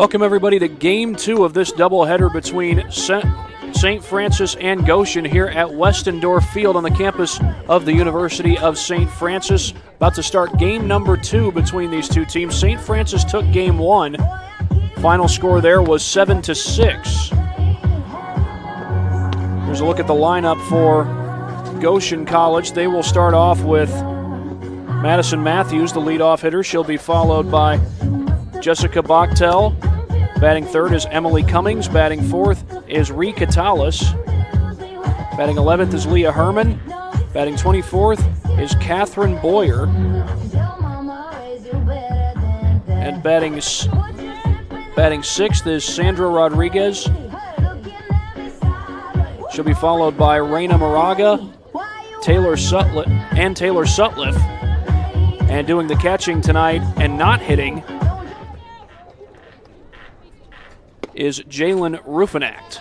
Welcome everybody to Game 2 of this doubleheader between St. Francis and Goshen here at Westendorf Field on the campus of the University of St. Francis. About to start game number 2 between these two teams. St. Francis took game 1. Final score there was 7-6. Here's a look at the lineup for Goshen College. They will start off with Madison Matthews, the leadoff hitter. She'll be followed by Jessica Bachtel. Batting third is Emily Cummings. Batting fourth is Ree Catalis. Batting 11th is Leah Herman. Batting 24th is Catherine Boyer. And batting 6th is Sandra Rodriguez. She'll be followed by Raina Moraga, Taylor Sutliff. And doing the catching tonight and not hitting is Jalen Ruffinact.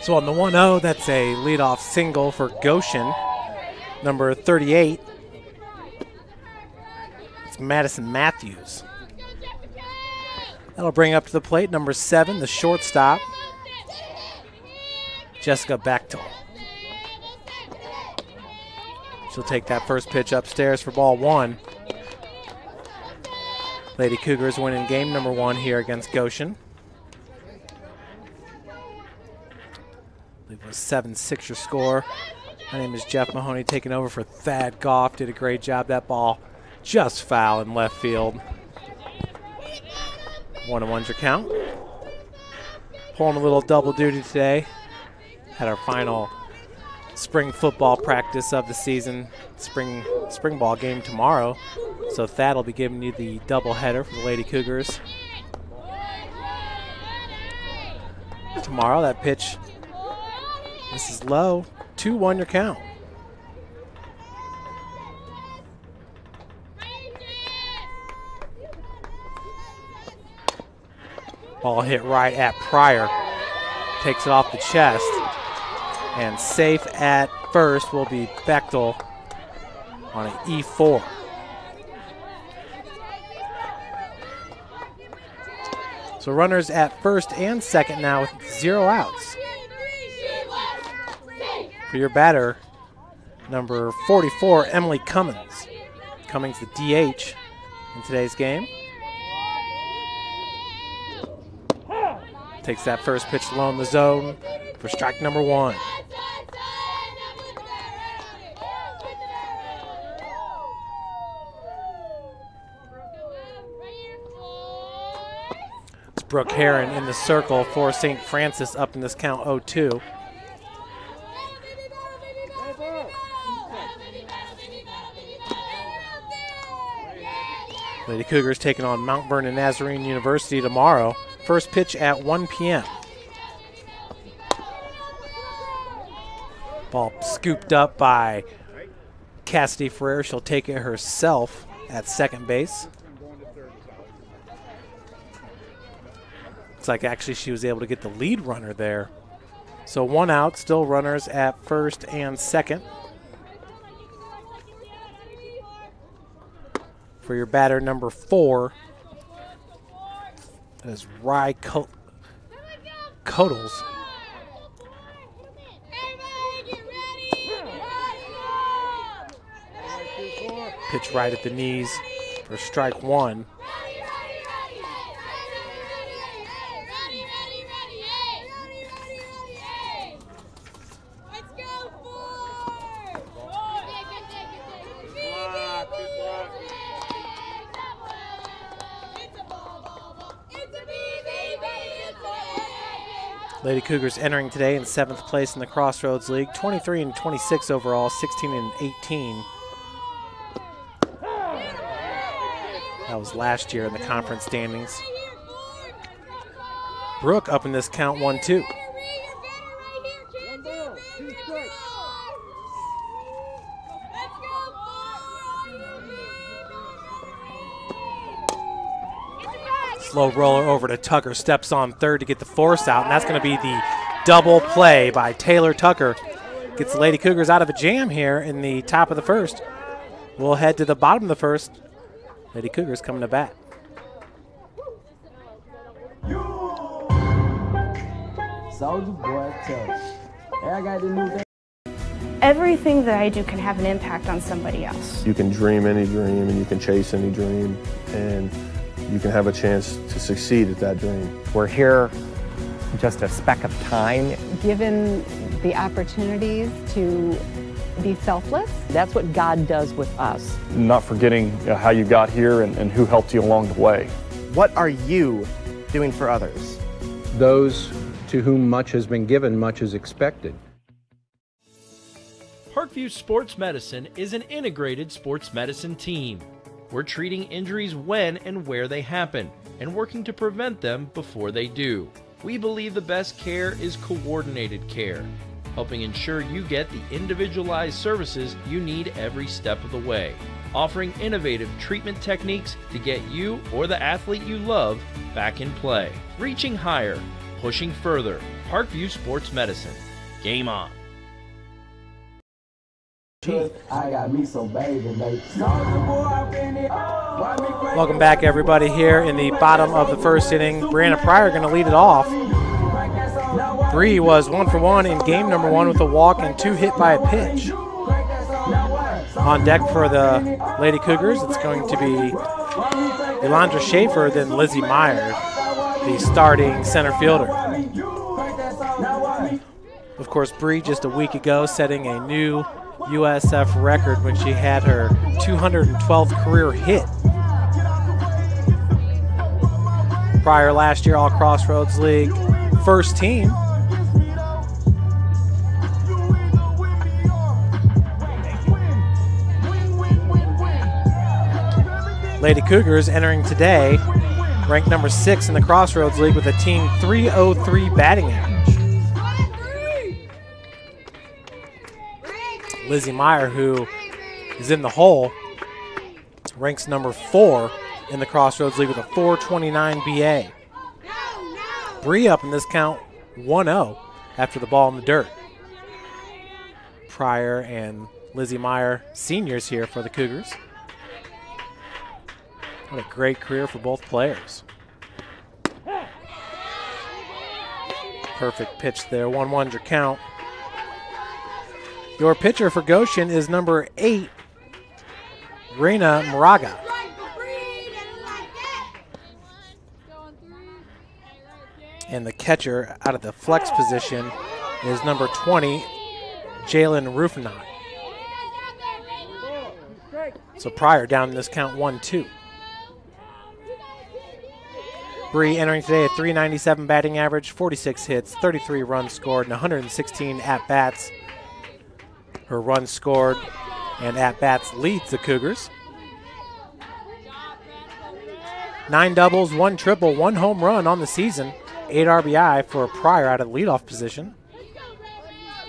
So on the 1-0, that's a leadoff single for Goshen. Number 38, it's Madison Matthews. That'll bring up to the plate number 7, the shortstop, Jessica Bechtel. She'll take that first pitch upstairs for ball 1. Lady Cougars winning game number 1 here against Goshen. It was 7-6 your score. My name is Jeff Mahoney taking over for Thad Goff. Did a great job. That ball just foul in left field. 1-1's your count. Pulling a little double duty today. Had our final spring football practice of the season. Spring ball game tomorrow. So Thad will be giving you the doubleheader for the Lady Cougars. Tomorrow, that pitch. This is low. 2-1 your count. Ball hit right at Pryor. Takes it off the chest. And safe at first will be Bechtel on an E4. So runners at first and second now with 0 outs. For your batter, number 44, Emily Cummings. Cummings the DH in today's game. Takes that first pitch low in the zone for strike number 1. It's Brooke Heron in the circle for St. Francis up in this count 0-2. Lady Cougars taking on Mount Vernon Nazarene University tomorrow. First pitch at 1 p.m. Ball scooped up by Cassidy Ferrer. She'll take it herself at second base. Looks like actually she was able to get the lead runner there. So 1 out, still runners at first and second. For your batter, number 4, that is Rye Codles. Pitch right at the knees for strike 1. Lady Cougars entering today in 7th place in the Crossroads League, 23-26 overall, 16-18. That was last year in the conference standings. Brooke up in this count 1-2. Slow roller over to Tucker, steps on third to get the force out, and that's going to be the double play by Taylor Tucker. Gets the Lady Cougars out of a jam here in the top of the first. We'll head to the bottom of the first. Lady Cougars coming to bat. Soldier boy, tell. Hey, I got the new. Everything that I do can have an impact on somebody else. You can dream any dream and you can chase any dream, and you can have a chance to succeed at that dream. We're here just a speck of time. Given the opportunities to be selfless, That's what God does with us. Not forgetting how you got here and who helped you along the way. What are you doing for others? Those to whom much has been given, much is expected. Parkview Sports Medicine is an integrated sports medicine team. We're treating injuries when and where they happen and working to prevent them before they do. We believe the best care is coordinated care, helping ensure you get the individualized services you need every step of the way, offering innovative treatment techniques to get you or the athlete you love back in play. Reaching higher, pushing further. Parkview Sports Medicine. Game on. I got me some baby. Welcome back, everybody, here in the bottom of the first inning. Brianna Pryor going to lead it off. Bree was 1 for 1 in game number 1 with a walk and 2 hit by a pitch. On deck for the Lady Cougars, it's going to be Elandra Schaefer, then Lizzie Meyer, the starting center fielder. Of course, Bree just a week ago setting a new USF record when she had her 212th career hit. Prior last year, All Crossroads League first team. Lady Cougars entering today, ranked number 6 in the Crossroads League with a team .303 batting average. Lizzie Meyer, who is in the hole, ranks number 4 in the Crossroads League with a .429 BA. Bree up in this count 1-0 after the ball in the dirt. Pryor and Lizzie Meyer, seniors here for the Cougars. What a great career for both players. Perfect pitch there, 1-1 your count. Your pitcher for Goshen is number 8, Reina Moraga. And the catcher out of the flex position is number 20, Jalen Rufnot. So Pryor down in this count 1-2. Bree entering today at .397 batting average, 46 hits, 33 runs scored, and 116 at-bats. Her runs scored and at-bats leads the Cougars. 9 doubles, 1 triple, 1 home run on the season. 8 RBI for Pryor out of the leadoff position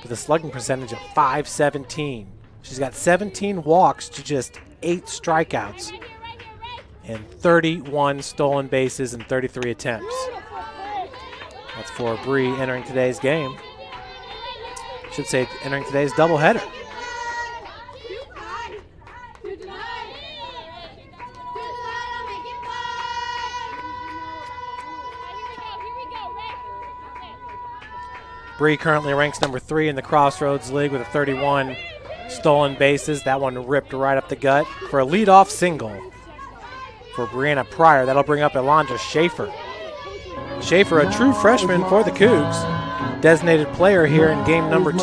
with a slugging percentage of .517. She's got 17 walks to just 8 strikeouts and 31 stolen bases in 33 attempts. That's for Bree entering today's game. Should say entering today's doubleheader. Bree currently ranks number 3 in the Crossroads League with a 31 stolen bases. That one ripped right up the gut for a leadoff single for Brianna Pryor. That'll bring up Elandra Schaefer. Schaefer, a true freshman for the Cougs, designated player here in game number 2.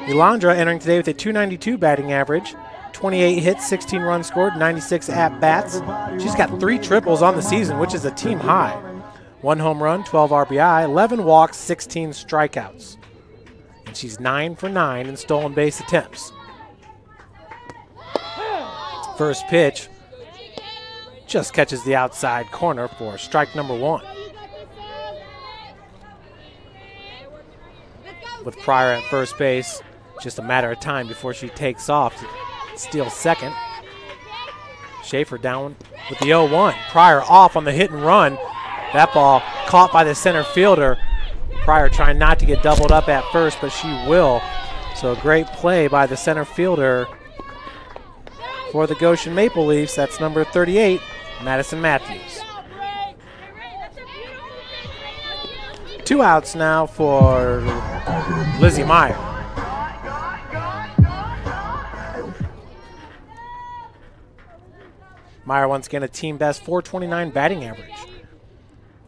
Elandra entering today with a .292 batting average, 28 hits, 16 runs scored, 96 at-bats. She's got 3 triples on the season, which is a team high. 1 home run, 12 RBI, 11 walks, 16 strikeouts. And she's 9 for 9 in stolen base attempts. First pitch just catches the outside corner for strike number 1. With Pryor at first base, just a matter of time before she takes off to steal second. Schaefer down with the 0-1. Pryor off on the hit and run. That ball caught by the center fielder. Pryor trying not to get doubled up at first, but she will. So a great play by the center fielder for the Goshen Maple Leafs. That's number 38, Madison Matthews. 2 outs now for Lizzie Meyer. Meyer once again a team best .429 batting average.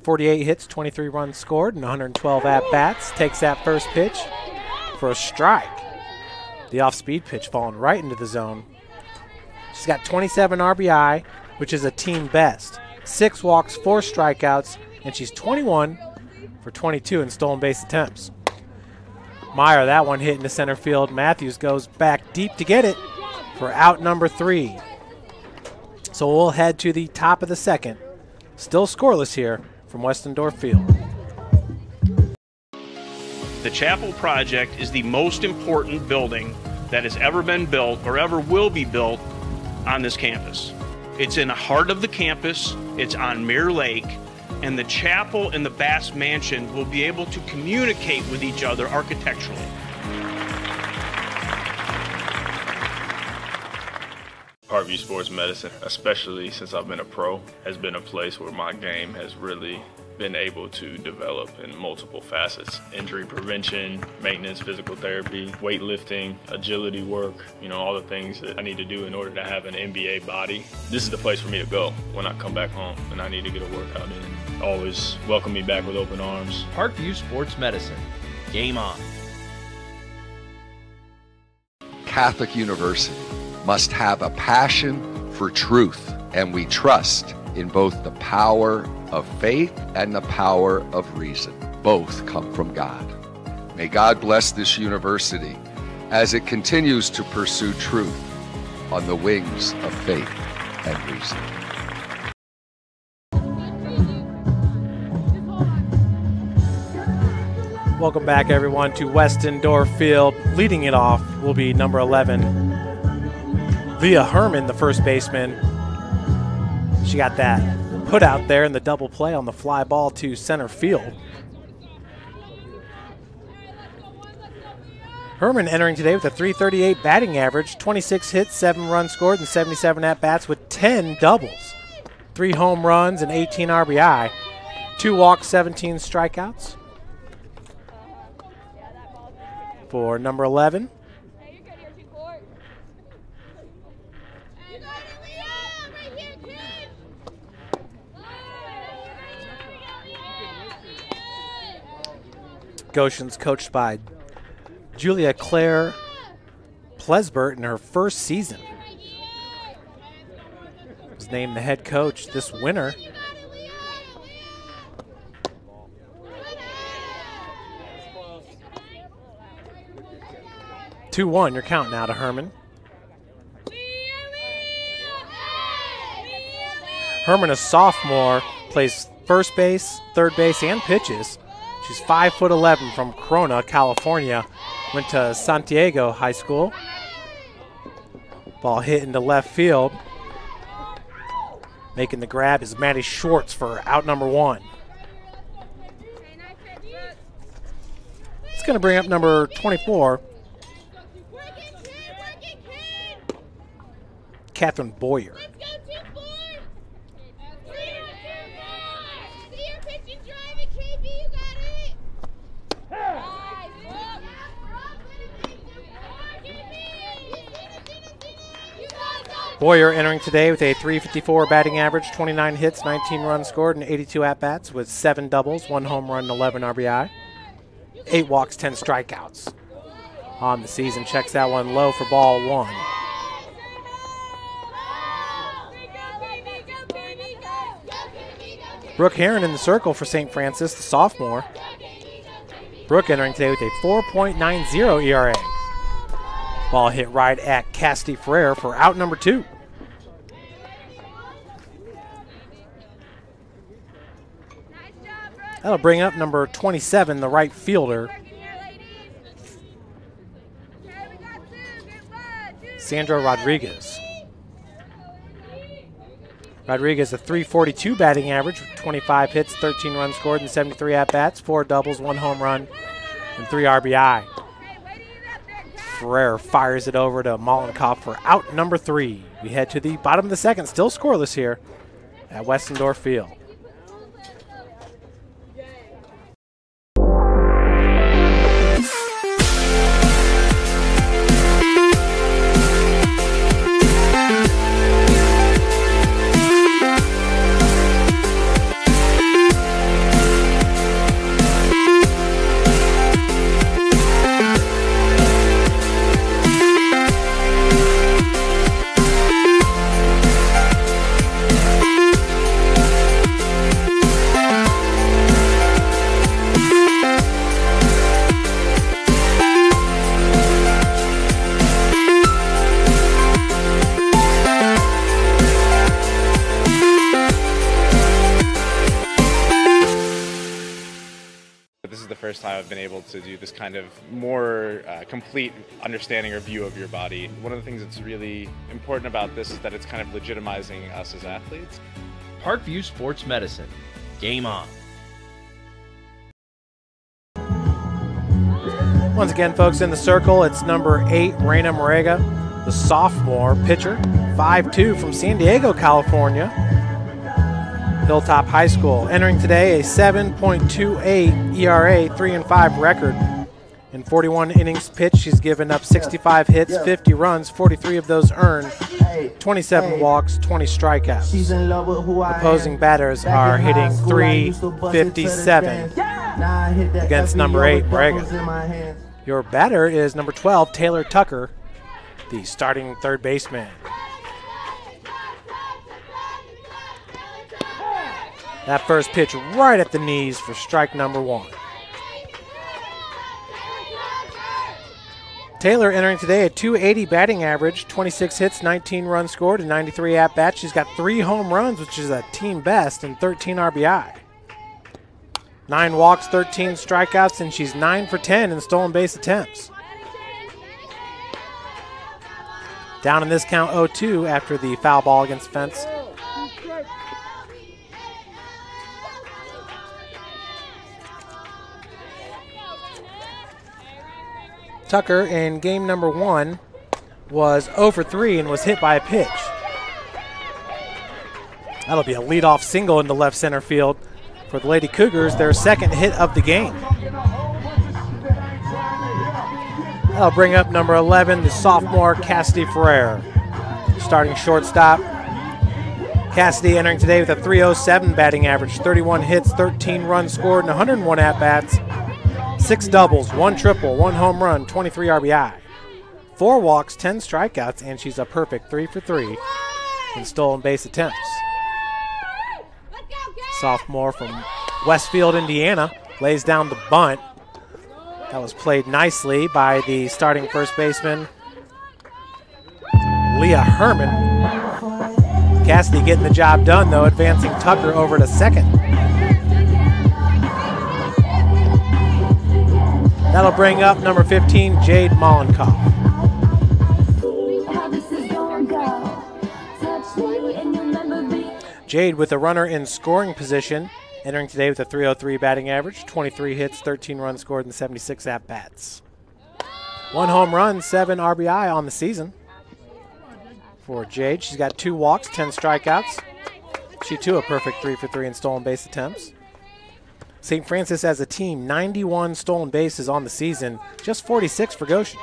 48 hits, 23 runs scored, and 112 at-bats. Takes that first pitch for a strike. The off-speed pitch falling right into the zone. She's got 27 RBI, which is a team best. 6 walks, 4 strikeouts, and she's 21 for 22 in stolen base attempts. Meyer, that one hit into center field. Matthews goes back deep to get it for out number 3. So we'll head to the top of the second. Still scoreless here from Westendorf Field. The Chapel Project is the most important building that has ever been built or ever will be built on this campus. It's in the heart of the campus, it's on Mirror Lake, and the chapel and the Bass Mansion will be able to communicate with each other architecturally. Parkview Sports Medicine, especially since I've been a pro, has been a place where my game has really been able to develop in multiple facets. Injury prevention, maintenance, physical therapy, weightlifting, agility work, all the things that I need to do in order to have an NBA body. This is the place for me to go when I come back home and I need to get a workout in. Always welcome me back with open arms. Parkview Sports Medicine. Game on. Catholic University must have a passion for truth, and we trust in both the power of faith and the power of reason. Both come from God. May God bless this university as it continues to pursue truth on the wings of faith and reason. Welcome back, everyone, to Westendorf Field. Leading it off will be number 11, Leah Herman, the first baseman. She got that put out there in the double play on the fly ball to center field. Herman entering today with a .338 batting average, 26 hits, 7 runs scored, and 77 at-bats with 10 doubles. 3 home runs and 18 RBI. 2 walks, 17 strikeouts. For number 11, Goshen's coached by Julia Claire Plesbert in her first season. Was named the head coach this winter. (2-1) your count now to Herman. Herman, a sophomore, plays first base, third base, and pitches. She's 5'11" from Corona, California. Went to Santiago High School. Ball hit into left field. Making the grab is Maddie Schwartz for out number 1. It's going to bring up number 24, Catherine Boyer. Boyer entering today with a .354 batting average, 29 hits, 19 runs scored, and 82 at-bats with 7 doubles, 1 home run, and 11 RBI. 8 walks, 10 strikeouts on the season. Checks that one low for ball 1. Brooke Heron in the circle for St. Francis, the sophomore. Brooke entering today with a 4.90 ERA. Ball hit right at Cassidy Ferrer for out number 2. That'll bring up number 27, the right fielder, Sandra Rodriguez. Rodriguez, a .342 batting average, 25 hits, 13 runs scored, and 73 at-bats, 4 doubles, 1 home run, and 3 RBI. Ferrer fires it over to Mollenkopf for out number 3. We head to the bottom of the second, still scoreless here at Westendorf Field. First time I've been able to do this kind of more complete understanding or view of your body. One of the things that's really important about this is that it's kind of legitimizing us as athletes. Parkview Sports Medicine. Game on. Once again, folks, in the circle, it's number 8, Reina Morega, the sophomore pitcher, 5'2", from San Diego, California. Hilltop High School. Entering today a 7.28 ERA, 3-5 record. In 41 innings pitched, she's given up 65 hits, 50 runs, 43 of those earned, 27 walks, 20 strikeouts. Opposing batters are hitting .357 against number 8, Morega. Your batter is number 12, Taylor Tucker, the starting third baseman. That first pitch right at the knees for strike number 1. Taylor entering today a .280 batting average, 26 hits, 19 runs scored, and 93 at-bats. She's got 3 home runs, which is a team best, and 13 RBI. 9 walks, 13 strikeouts, and she's 9 for 10 in stolen base attempts. Down in this count 0-2 after the foul ball against the fence. Tucker in game number 1 was 0 for 3 and was hit by a pitch. That'll be a leadoff single into left center field for the Lady Cougars, their second hit of the game. That'll bring up number 11, the sophomore Cassidy Ferrer, starting shortstop. Cassidy entering today with a .307 batting average, 31 hits, 13 runs scored, and 101 at-bats. 6 doubles, 1 triple, 1 home run, 23 RBI. 4 walks, 10 strikeouts, and she's a perfect 3 for 3 in stolen base attempts. Sophomore from Westfield, Indiana, lays down the bunt. That was played nicely by the starting first baseman, Leah Herman. Cassidy getting the job done, though, advancing Tucker over to second. That'll bring up number 15, Jade Mollenkopf. Jade with a runner in scoring position, entering today with a .303 batting average, 23 hits, 13 runs scored, and 76 at-bats. 1 home run, 7 RBI on the season for Jade. She's got 2 walks, 10 strikeouts. She too a perfect 3 for 3 in stolen base attempts. St. Francis as a team, 91 stolen bases on the season, just 46 for Goshen.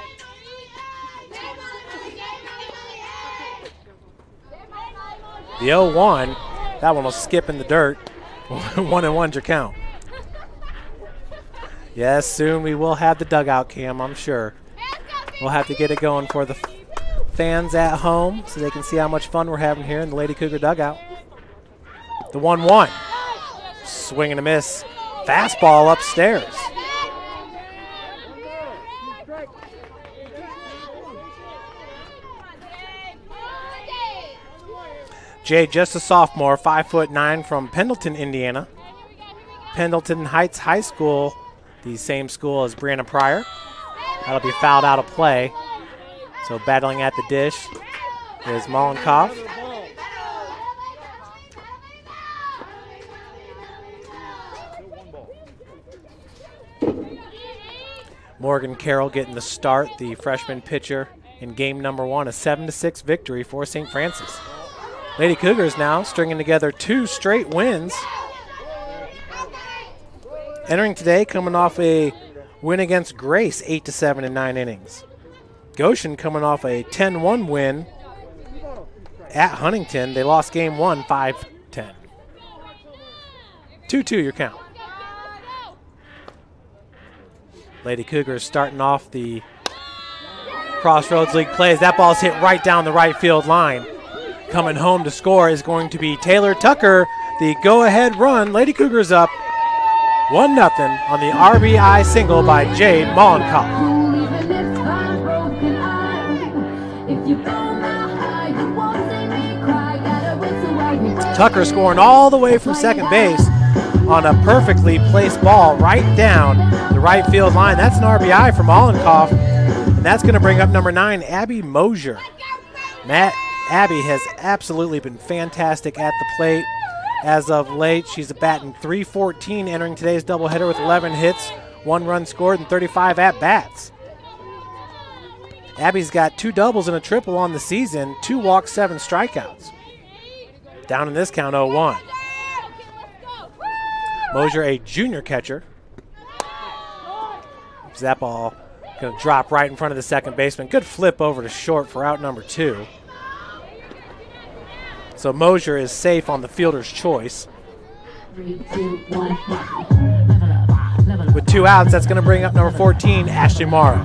The 0-1, that one will skip in the dirt. 1-1's your count. Yes, soon we will have the dugout cam, I'm sure. We'll have to get it going for the fans at home so they can see how much fun we're having here in the Lady Cougar dugout. The 1-1, swing and a miss. Fastball upstairs. Jade, just a sophomore, 5'9", from Pendleton, Indiana. Pendleton Heights High School, the same school as Brianna Pryor. That'll be fouled out of play. So battling at the dish is Mollenkoff. Morgan Carroll getting the start, the freshman pitcher in game number 1, a 7-6 victory for St. Francis. Lady Cougars now stringing together 2 straight wins. Entering today coming off a win against Grace, 8-7 in 9 innings. Goshen coming off a 10-1 win at Huntington. They lost game 1, 5-10. 2-2 your count. Lady Cougars starting off the Crossroads League plays. That ball's hit right down the right field line. Coming home to score is going to be Taylor Tucker. The go-ahead run. Lady Cougars up 1-0 on the RBI single by Jade Mollenkoff. Tucker scoring all the way from second base on a perfectly placed ball right down the right field line. That's an RBI for Mollenkoff, and that's going to bring up number 9, Abby Mosier. Abby has absolutely been fantastic at the plate as of late. She's batting .314, entering today's doubleheader with 11 hits, 1 run scored, and 35 at-bats. Abby's got 2 doubles and a triple on the season, 2 walks, 7 strikeouts. Down in this count, 0-1. Mosier, a junior catcher. That ball going to drop right in front of the second baseman. Good flip over to short for out number 2. So Mosier is safe on the fielder's choice. 3, 2, 1. With 2 outs, that's going to bring up number 14, Ashley Morrow.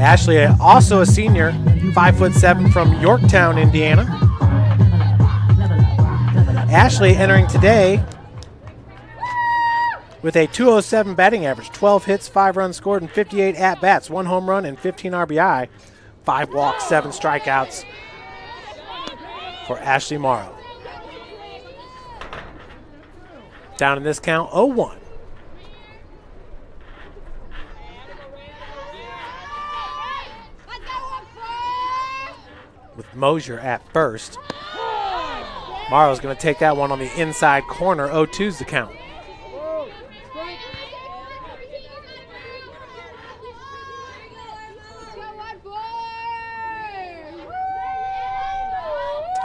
Ashley, also a senior, 5'7" from Yorktown, Indiana. Ashley entering today with a .207 batting average, 12 hits, 5 runs scored, and 58 at-bats, 1 home run and 15 RBI, 5 walks, 7 strikeouts for Ashley Morrow. Down in this count, 0-1. With Mosier at first. Morrow's going to take that one on the inside corner. 0-2's the count.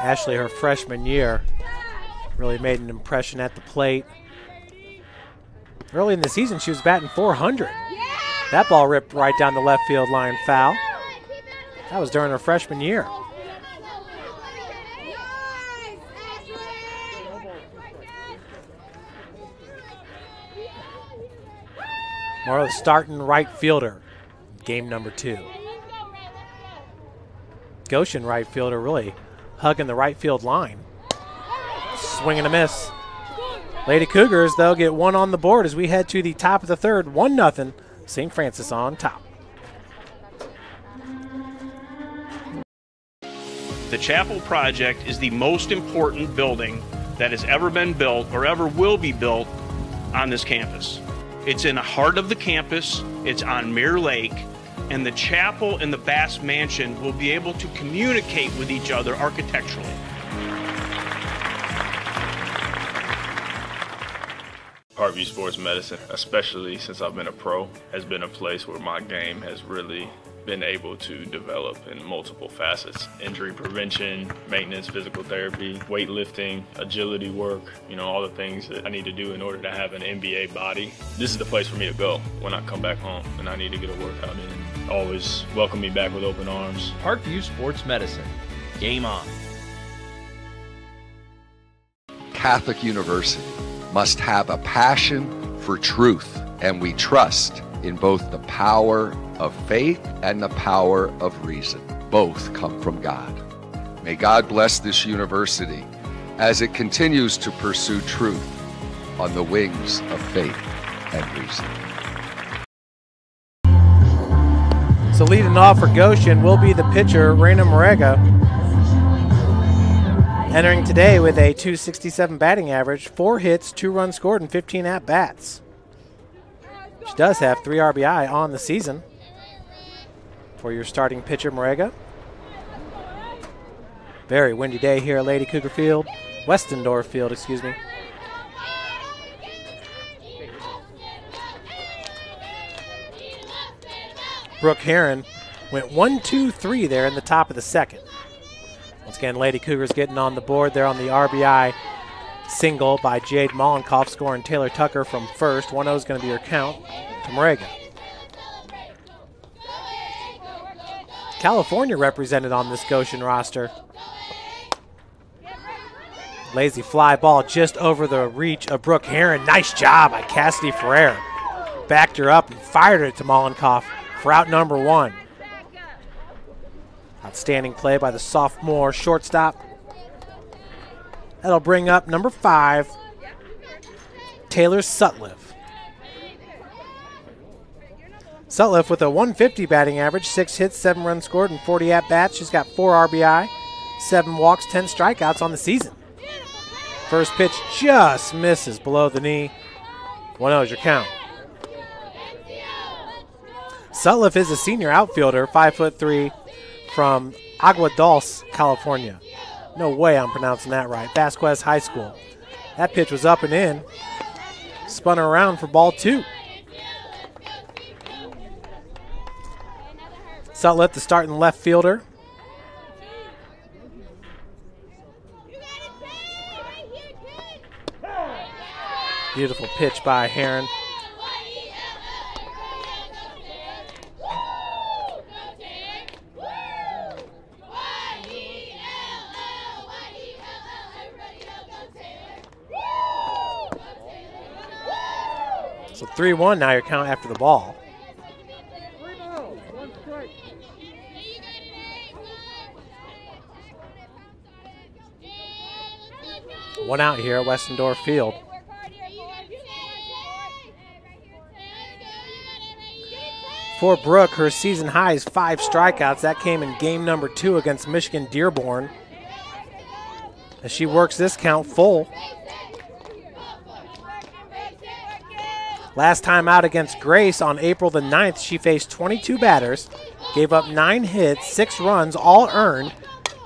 Ashley, her freshman year, really made an impression at the plate. Early in the season, she was batting .400. That ball ripped right down the left field line, foul. That was during her freshman year. Morrow starting right fielder, game number 2. Goshen right fielder really hugging the right field line. Swing and a miss. Lady Cougars, they'll get 1 on the board as we head to the top of the 3rd. 1-0, St. Francis on top. The Chapel Project is the most important building that has ever been built or ever will be built on this campus. It's in the heart of the campus, it's on Mirror Lake, and the chapel and the Bass Mansion will be able to communicate with each other architecturally. Parkview Sports Medicine, especially since I've been a pro, has been a place where my game has really been able to develop in multiple facets. Injury prevention, maintenance, physical therapy, weightlifting, agility work, all the things that I need to do in order to have an NBA body. This is the place for me to go when I come back home and I need to get a workout in. Always welcome me back with open arms. Parkview Sports Medicine. Game on. Catholic University must have a passion for truth, and we trust in both the power of faith and the power of reason. Both come from God. May God bless this university as it continues to pursue truth on the wings of faith and reason. So leading off for Goshen will be the pitcher, Reina Morega. Entering today with a .267 batting average, 4 hits, 2 runs scored, and 15 at-bats. She does have 3 RBI on the season. For your starting pitcher, Morega. Very windy day here at Lady Cougar Field. Westendorf Field, excuse me. Brooke Heron went 1-2-3 there in the top of the second. Once again, Lady Cougars getting on the board there on the RBI single by Jade Mollenkoff, scoring Taylor Tucker from first. 1-0 is going to be your count to Morega. California represented on this Goshen roster. Lazy fly ball just over the reach of Brooke Heron. Nice job by Cassidy Ferrer. Backed her up and fired it to Mollenkoff for out number 1. Outstanding play by the sophomore shortstop. That'll bring up number 5, Taylor Sutliff. Sutliff with a .150 batting average, 6 hits, 7 runs scored, and 40 at-bats. She's got 4 RBI, 7 walks, 10 strikeouts on the season. First pitch just misses below the knee. 1-0 is your count. Sutliff is a senior outfielder, 5'3", from Agua Dulce, California. No way I'm pronouncing that right. Vasquez High School. That pitch was up and in. Spun her around for ball 2. Sutliff, the starting left fielder. Beautiful pitch by Heron. So 3-1 now your count after the ball. One out here at Westendorf Field. For Brooke, her season high is 5 strikeouts. That came in game number 2 against Michigan Dearborn. As she works this count full. Last time out against Grace on April the 9th, she faced 22 batters, gave up 9 hits, 6 runs, all earned,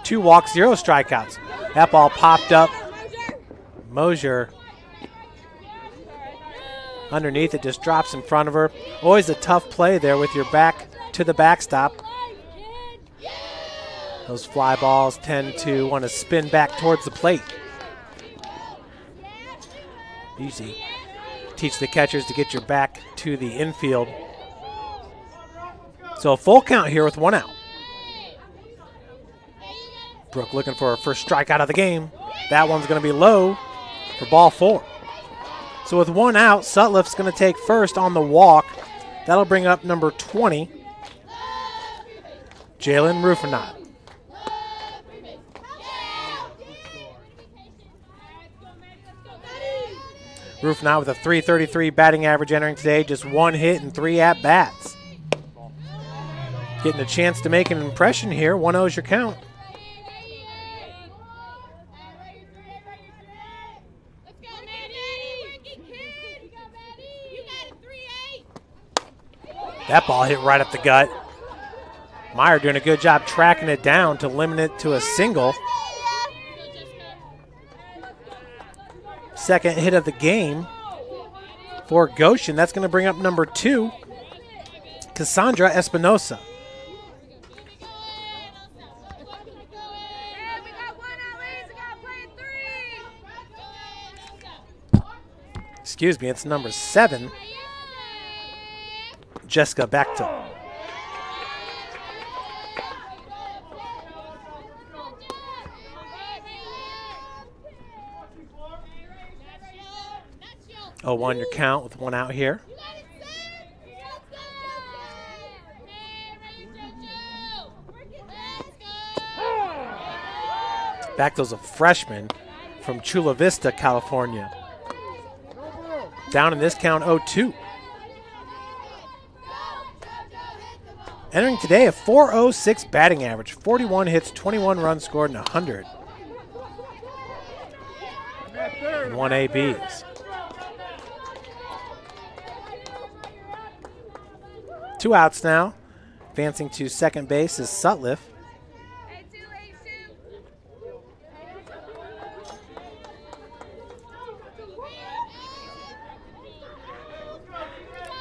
2 walks, 0 strikeouts. That ball popped up. Mosier underneath it, just drops in front of her. Always a tough play there with your back to the backstop. Those fly balls tend to want to spin back towards the plate. Easy. Teach the catchers to get your back to the infield. So a full count here with 1 out. Brooke looking for her first strikeout of the game. That one's going to be low for ball 4. So with 1 out, Sutliff's going to take first on the walk. That'll bring up number 20, Jalen Rufinot. Rufinot with a .333 batting average entering today, just 1 hit and 3 at-bats. Getting a chance to make an impression here. 1-0 is your count. That ball hit right up the gut. Meyer doing a good job tracking it down to limit it to a single. Second hit of the game for Goshen. That's going to bring up number 2, Cassandra Espinosa. Excuse me, it's number 7, Jessica Bechtel. Oh, 1 your count with 1 out here. Bechtel's a freshman from Chula Vista, California. Down in this count, 0-2. Entering today, a .406 batting average, 41 hits, 21 runs scored, and 100. and 1 ABs. 2 outs now. Advancing to second base is Sutliff.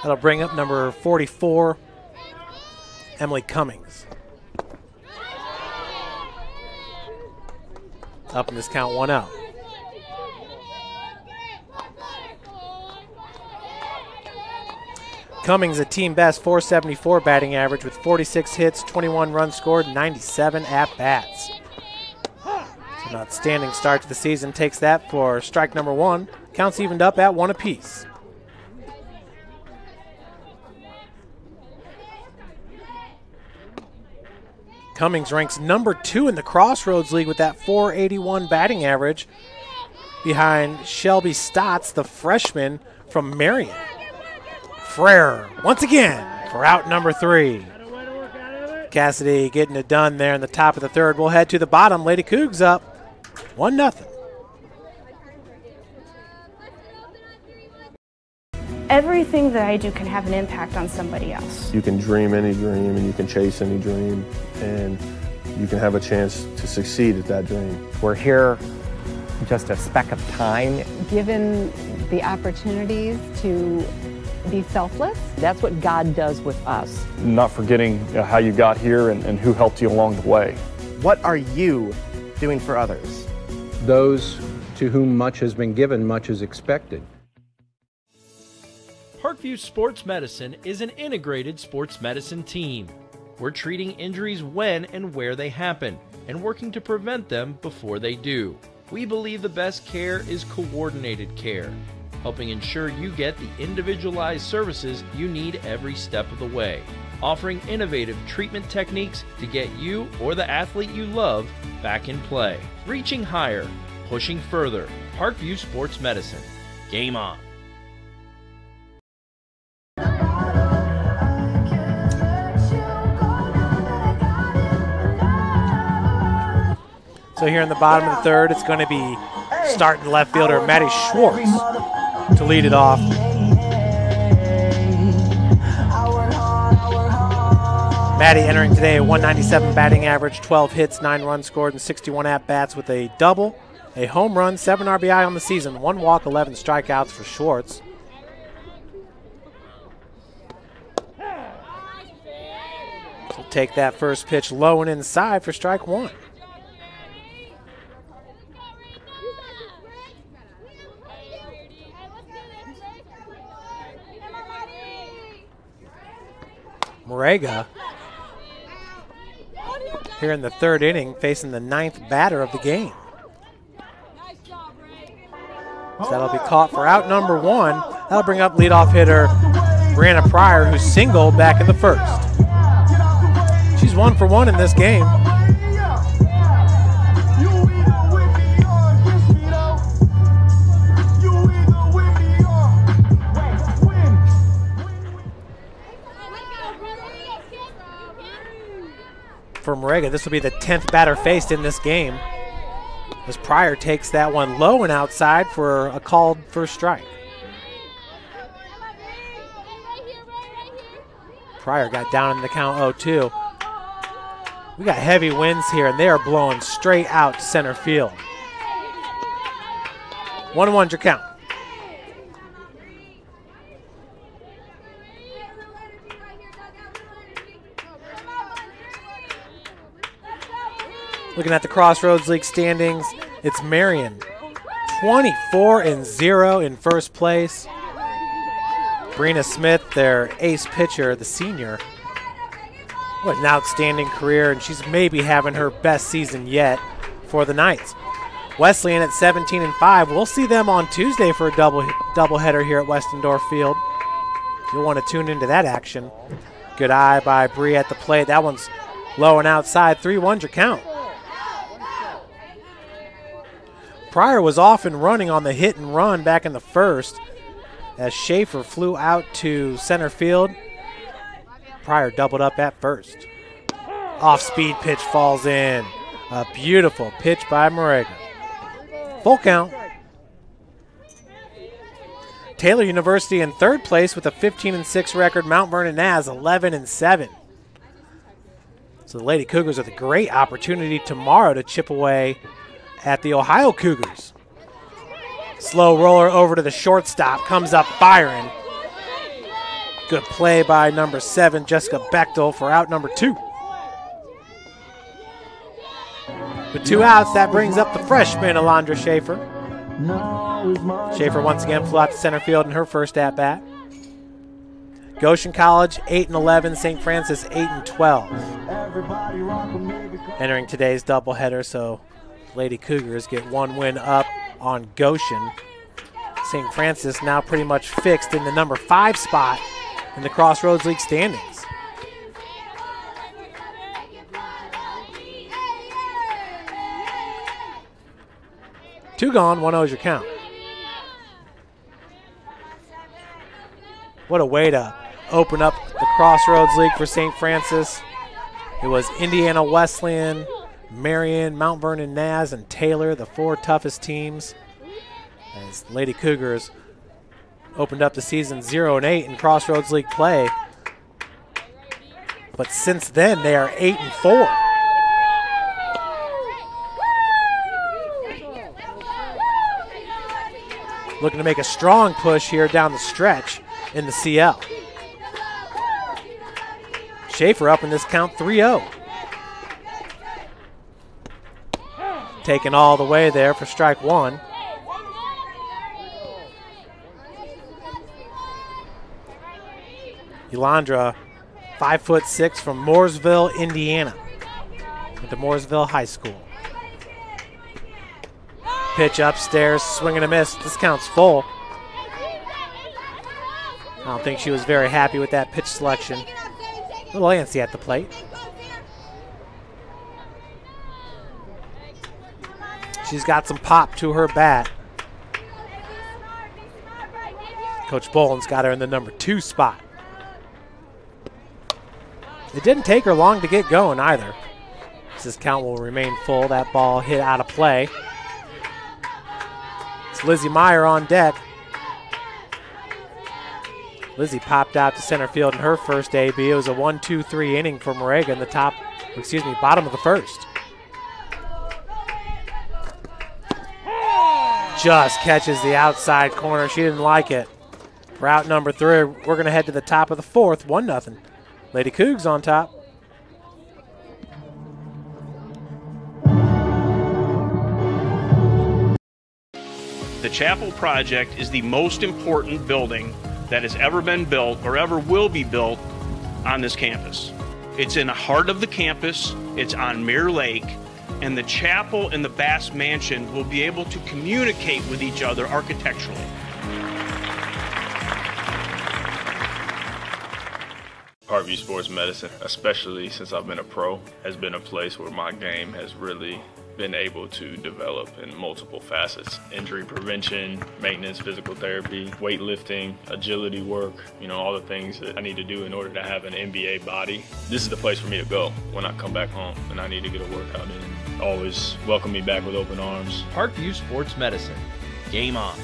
That'll bring up number 44, Emily Cummings. Up in this count, 1 out. Cummings, a team best 474 batting average with 46 hits, 21 runs scored, 97 at-bats. An outstanding start to the season. Takes that for strike number 1. Counts evened up at 1 apiece. Cummings ranks number 2 in the Crossroads League with that 481 batting average behind Shelby Stotts, the freshman from Marion. Frere once again for out number 3. Cassidy getting it done there in the top of the 3rd. We'll head to the bottom. Lady Cougs up 1-0. Everything that I do can have an impact on somebody else. You can dream any dream and you can chase any dream and you can have a chance to succeed at that dream. We're here just a speck of time. Given the opportunities to be selfless. That's what God does with us. Not forgetting how you got here and who helped you along the way. What are you doing for others? Those to whom much has been given, much is expected. Parkview Sports Medicine is an integrated sports medicine team. We're treating injuries when and where they happen and working to prevent them before they do. We believe the best care is coordinated care, helping ensure you get the individualized services you need every step of the way, offering innovative treatment techniques to get you or the athlete you love back in play. Reaching higher, pushing further. Parkview Sports Medicine. Game on. So here in the bottom of the 3rd, it's going to be starting left fielder Maddie Schwartz to lead it off. Maddie entering today a 197 batting average, 12 hits, 9 runs scored, and 61 at-bats with a double, a home run, 7 RBI on the season, 1 walk, 11 strikeouts for Schwartz. So take that first pitch low and inside for strike 1. Morega here in the 3rd inning facing the 9th batter of the game. So that'll be caught for out number 1. That'll bring up leadoff hitter Brianna Pryor, who singled back in the 1st. She's 1 for 1 in this game. For Morega, this will be the 10th batter faced in this game, as Pryor takes that one low and outside for a called first strike. Pryor got down in the count 0-2. We got heavy winds here, and they are blowing straight out to center field. 1-1 your count. Looking at the Crossroads League standings, it's Marion, 24-0 in first place. Brina Smith, their ace pitcher, the senior. What an outstanding career, and she's maybe having her best season yet for the Knights. Wesleyan at 17-5. We'll see them on Tuesday for a doubleheader here at Westendorf Field. You'll want to tune into that action. Good eye by Bree at the plate. That one's low and outside. 3-1 your count. Pryor was off and running on the hit and run back in the 1st as Schaefer flew out to center field. Pryor doubled up at first. Off-speed pitch falls in. A beautiful pitch by Morega. Full count. Taylor University in third place with a 15-6 record. Mount Vernon Naz 11-7. So the Lady Cougars with a great opportunity tomorrow to chip away at the Ohio Cougars. Slow roller over to the shortstop, comes up firing. Good play by number 7, Jessica Bechtel, for out number 2. With 2 outs, that brings up the freshman, Alondra Schaefer. Schaefer once again flew out to center field in her first at-bat. Goshen College 8-11, St. Francis 8-12. Entering today's doubleheader, so Lady Cougars get 1 win up on Goshen. St. Francis now pretty much fixed in the number 5 spot in the Crossroads League standings. Two gone, 1-0's your count. What a way to open up the Crossroads League for St. Francis. It was Indiana Wesleyan, Marion, Mount Vernon Naz, and Taylor, the 4 toughest teams, as Lady Cougars opened up the season 0-8 in Crossroads League play. But since then, they are 8-4. Looking to make a strong push here down the stretch in the CL. Schaefer up in this count 3-0. Taken all the way there for strike 1. Elandra, 5'6" from Mooresville, Indiana. Went to Mooresville High School. Pitch upstairs, swing and a miss. This count's full. I don't think she was very happy with that pitch selection. A little antsy at the plate. She's got some pop to her bat. Coach Boland's got her in the number 2 spot. It didn't take her long to get going either. This count will remain full. That ball hit out of play. It's Lizzie Meyer on deck. Lizzie popped out to center field in her first AB. It was a 1-2-3 inning for Moraga in the bottom of the first. Just catches the outside corner. She didn't like it. Route number 3. We're going to head to the top of the 4th, 1-0. Lady Cougs on top. The Chapel Project is the most important building that has ever been built or ever will be built on this campus. It's in the heart of the campus, it's on Mirror Lake, and the chapel and the Bass Mansion will be able to communicate with each other architecturally. Parkview Sports Medicine, especially since I've been a pro, has been a place where my game has really been able to develop in multiple facets. Injury prevention, maintenance, physical therapy, weightlifting, agility work, all the things that I need to do in order to have an NBA body. This is the place for me to go when I come back home and I need to get a workout in. Always welcome me back with open arms. Parkview Sports Medicine. Game on.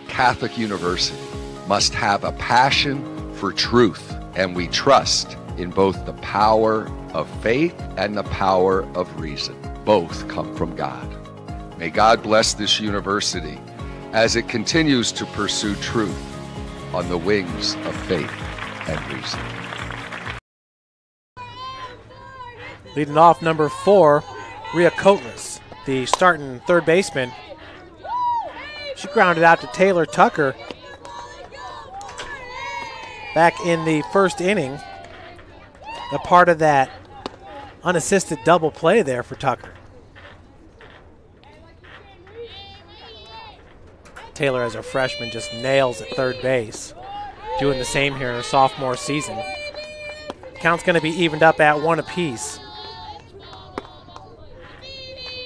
Catholic University must have a passion for truth, and we trust in both the power of faith and the power of reason. Both come from God. May God bless this university as it continues to pursue truth on the wings of faith and reason. Leading off number 4, Rhea Coatless, the starting third baseman. She grounded out to Taylor Tucker back in the first inning. A part of that unassisted double play there for Tucker. Taylor, as a freshman, just nails at third base. Doing the same here in her sophomore season. Count's going to be evened up at 1 apiece.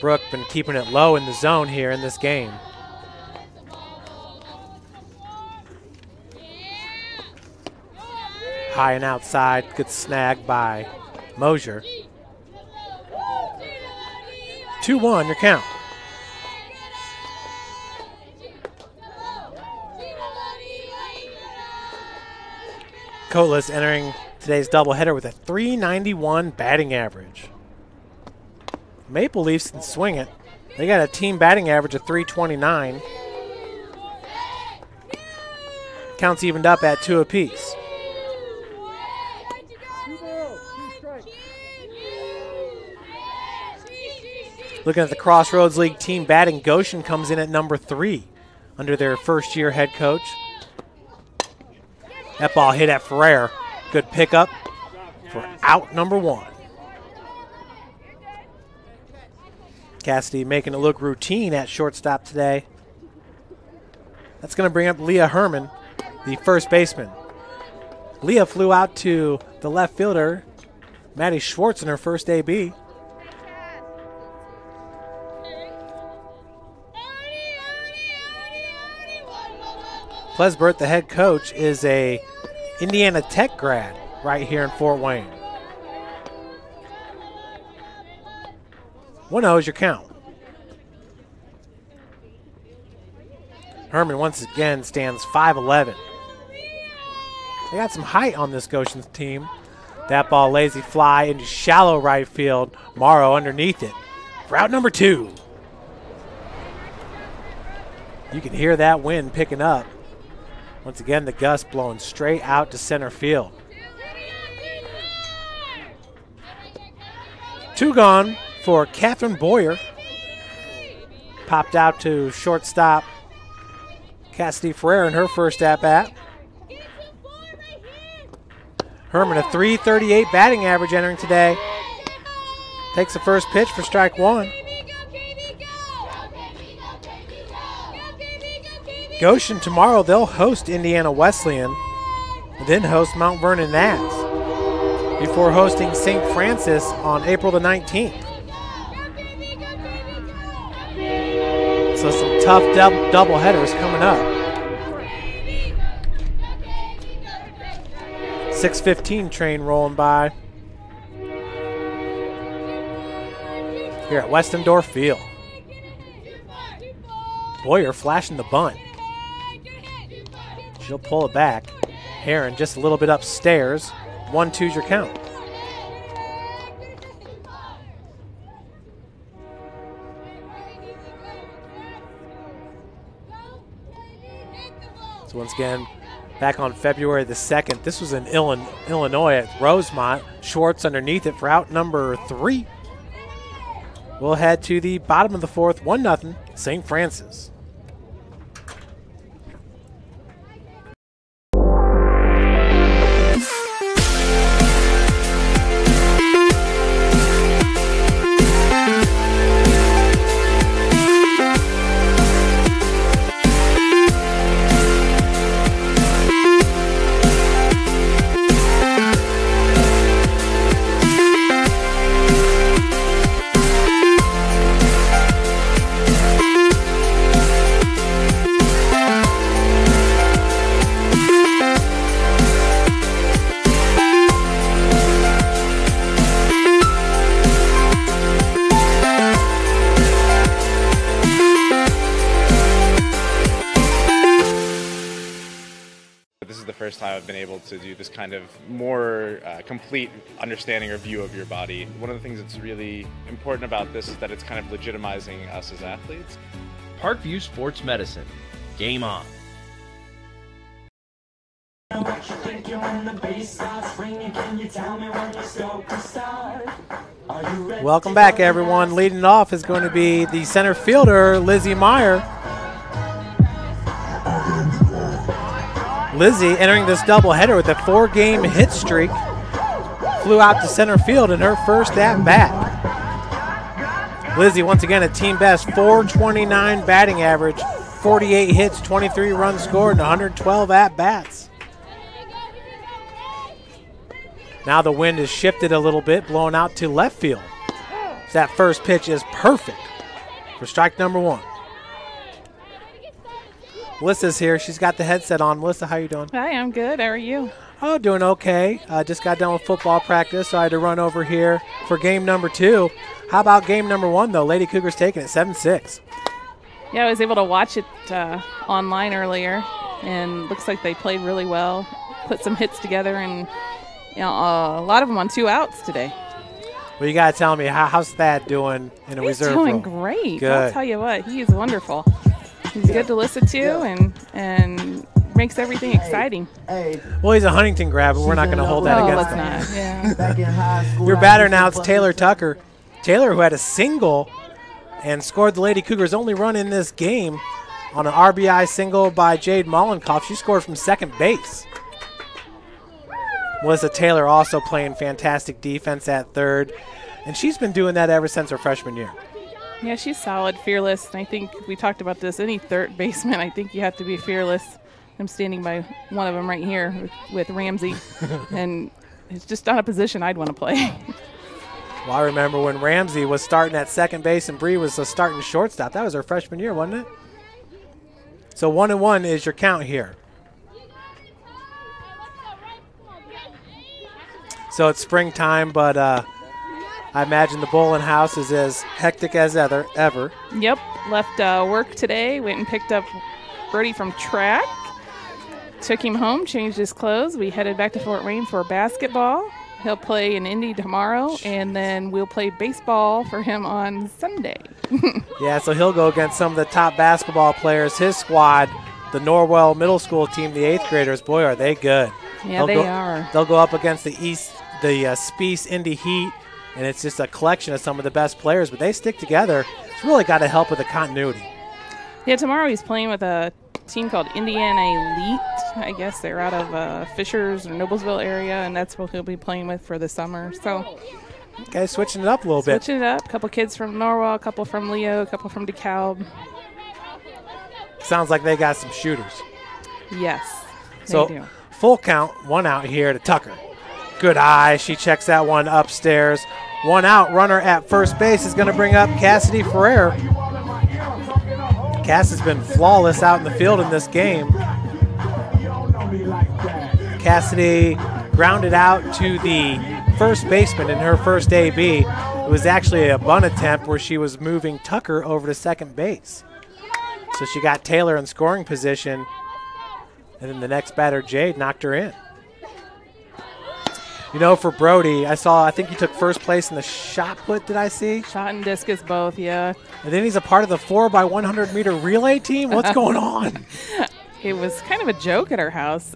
Brooke been keeping it low in the zone here in this game. High and outside, good snag by Mosier. 2-1 your count. Coatless entering today's doubleheader with a .391 batting average. Maple Leafs can swing it. They got a team batting average of .329. Counts evened up at 2 apiece. Looking at the Crossroads League team batting, Goshen comes in at number 3 under their first-year head coach. That ball hit at Ferrer. Good pickup for out number 1. Cassidy making it look routine at shortstop today. That's going to bring up Leah Herman, the first baseman. Leah flew out to the left fielder, Maddie Schwartz, in her first AB. Plesbert, the head coach, is a Indiana Tech grad right here in Fort Wayne. 1-0 is your count. Herman once again stands 5'11". They got some height on this Goshen team. That ball lazy fly into shallow right field. Morrow underneath it. Route number 2. You can hear that wind picking up. Once again, the gust blowing straight out to center field. 2 gone for Catherine Boyer. Popped out to shortstop Cassidy Ferrer in her first at-bat. Herman, a .338 batting average entering today. Takes the first pitch for strike 1. Goshen tomorrow, they'll host Indiana Wesleyan, and then host Mount Vernon Nats, before hosting St. Francis on April the 19th. So some tough double headers coming up. 6:15 train rolling by here at Westendorf Field. Boyer flashing the bunt. She'll pull it back. Heron just a little bit upstairs. 1-2's your count. So once again, back on February the 2nd, this was in Illinois at Rosemont. Schwartz underneath it for out number 3. We'll head to the bottom of the 4th, 1-0, St. Francis. First time I've been able to do this kind of more complete understanding or view of your body. One of the things that's really important about this is that it's kind of legitimizing us as athletes. Parkview Sports Medicine. Game on. Welcome back, everyone. Leading off is going to be the center fielder, Lizzie Meyer. Lizzie entering this doubleheader with a 4-game hit streak. Flew out to center field in her first at-bat. Lizzie, once again, a team best .429 batting average, 48 hits, 23 runs scored, and 112 at-bats. Now the wind has shifted a little bit, blowing out to left field. That first pitch is perfect for strike number 1. Melissa's here. She's got the headset on. Melissa, how you doing? Hi, I'm good. How are you? Oh, doing okay. Just got done with football practice, so I had to run over here for game number 2. How about game number 1, though? Lady Cougars taking it 7-6. Yeah, I was able to watch it online earlier, and looks like they played really well. put some hits together, and a lot of them on 2 outs today. Well, you got to tell me, how's Thad doing in a reserve role? He's doing great. Good. I'll tell you what, he is wonderful. He's good to listen to and makes everything exciting. Well, he's a Huntington grab, but we're not going to hold that against him. Let's not. Yeah. Back in high school, Your batter now is Taylor Tucker. Taylor, who had a single and scored the Lady Cougars' only run in this game on an RBI single by Jade Mollenkoff. She scored from second base. Melissa Taylor also playing fantastic defense at third, and she's been doing that ever since her freshman year. Yeah, she's solid, fearless, and I think we talked about this. Any third baseman, I think you have to be fearless. I'm standing by one of them right here with Ramsey, and it's just not a position I'd want to play. Well, I remember when Ramsey was starting at second base and Bree was starting shortstop. That was her freshman year, wasn't it? So 1-1 is your count here. So it's springtime, but I imagine the bowling house is as hectic as ever. Yep, left work today, went and picked up Brody from track, took him home, changed his clothes. We headed back to Fort Wayne for basketball. He'll play in Indy tomorrow, and then we'll play baseball for him on Sunday. Yeah, so he'll go against some of the top basketball players. His squad, the Norwell Middle School team, the 8th graders, boy, are they good. Yeah, they are. They'll go up against the Spiece Indy Heat, and it's just a collection of some of the best players, but they stick together. It's really got to help with the continuity. Yeah, tomorrow he's playing with a team called Indiana Elite. I guess they're out of Fishers or Noblesville area, and that's what he'll be playing with for the summer. So, okay, switching it up a little bit. Switching it up. A couple kids from Norwell, a couple from Leo, a couple from DeKalb. Sounds like they got some shooters. Yes, so they do. Full count, 1 out here to Tucker. Good eye. She checks that one upstairs. 1 out. Runner at first base is going to bring up Cassidy Ferrer. Cass has been flawless out in the field in this game. Cassidy grounded out to the first baseman in her first AB. It was actually a bunt attempt where she was moving Tucker over to second base. So she got Taylor in scoring position, and then the next batter, Jade, knocked her in. You know, for Brody, I think he took first place in the shot put, did I see? Shot and discus both, yeah. And then he's a part of the 4x100-meter relay team? What's going on? It was kind of a joke at our house.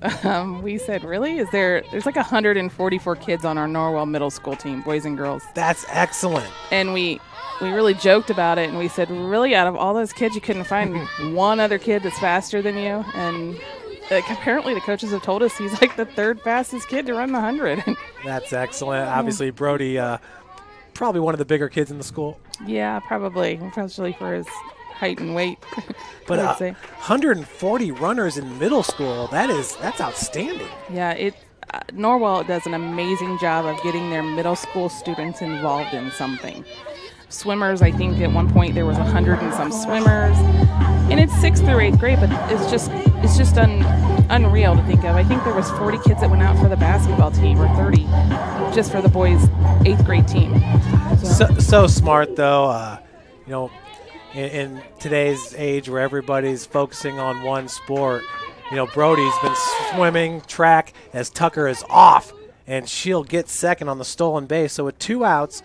We said, really? There's like 144 kids on our Norwell Middle School team, boys and girls. That's excellent. And we really joked about it, and we said, really, out of all those kids, you couldn't find one other kid that's faster than you? And apparently the coaches have told us he's like the 3rd fastest kid to run the 100. That's excellent. Obviously, Brody, probably one of the bigger kids in the school. Yeah, probably, especially for his height and weight. But 140 runners in middle school, that's outstanding. Yeah, Norwell does an amazing job of getting their middle school students involved in something. Swimmers, I think at one point there was 100 and some swimmers. And it's 6th through 8th grade, but it's just unreal to think of. I think there was 40 kids that went out for the basketball team, or 30, just for the boys' 8th grade team. So smart, though. You know, in today's age where everybody's focusing on one sport, you know, Brody's been swimming track as Tucker is off, and she'll get second on the stolen base. So with 2 outs,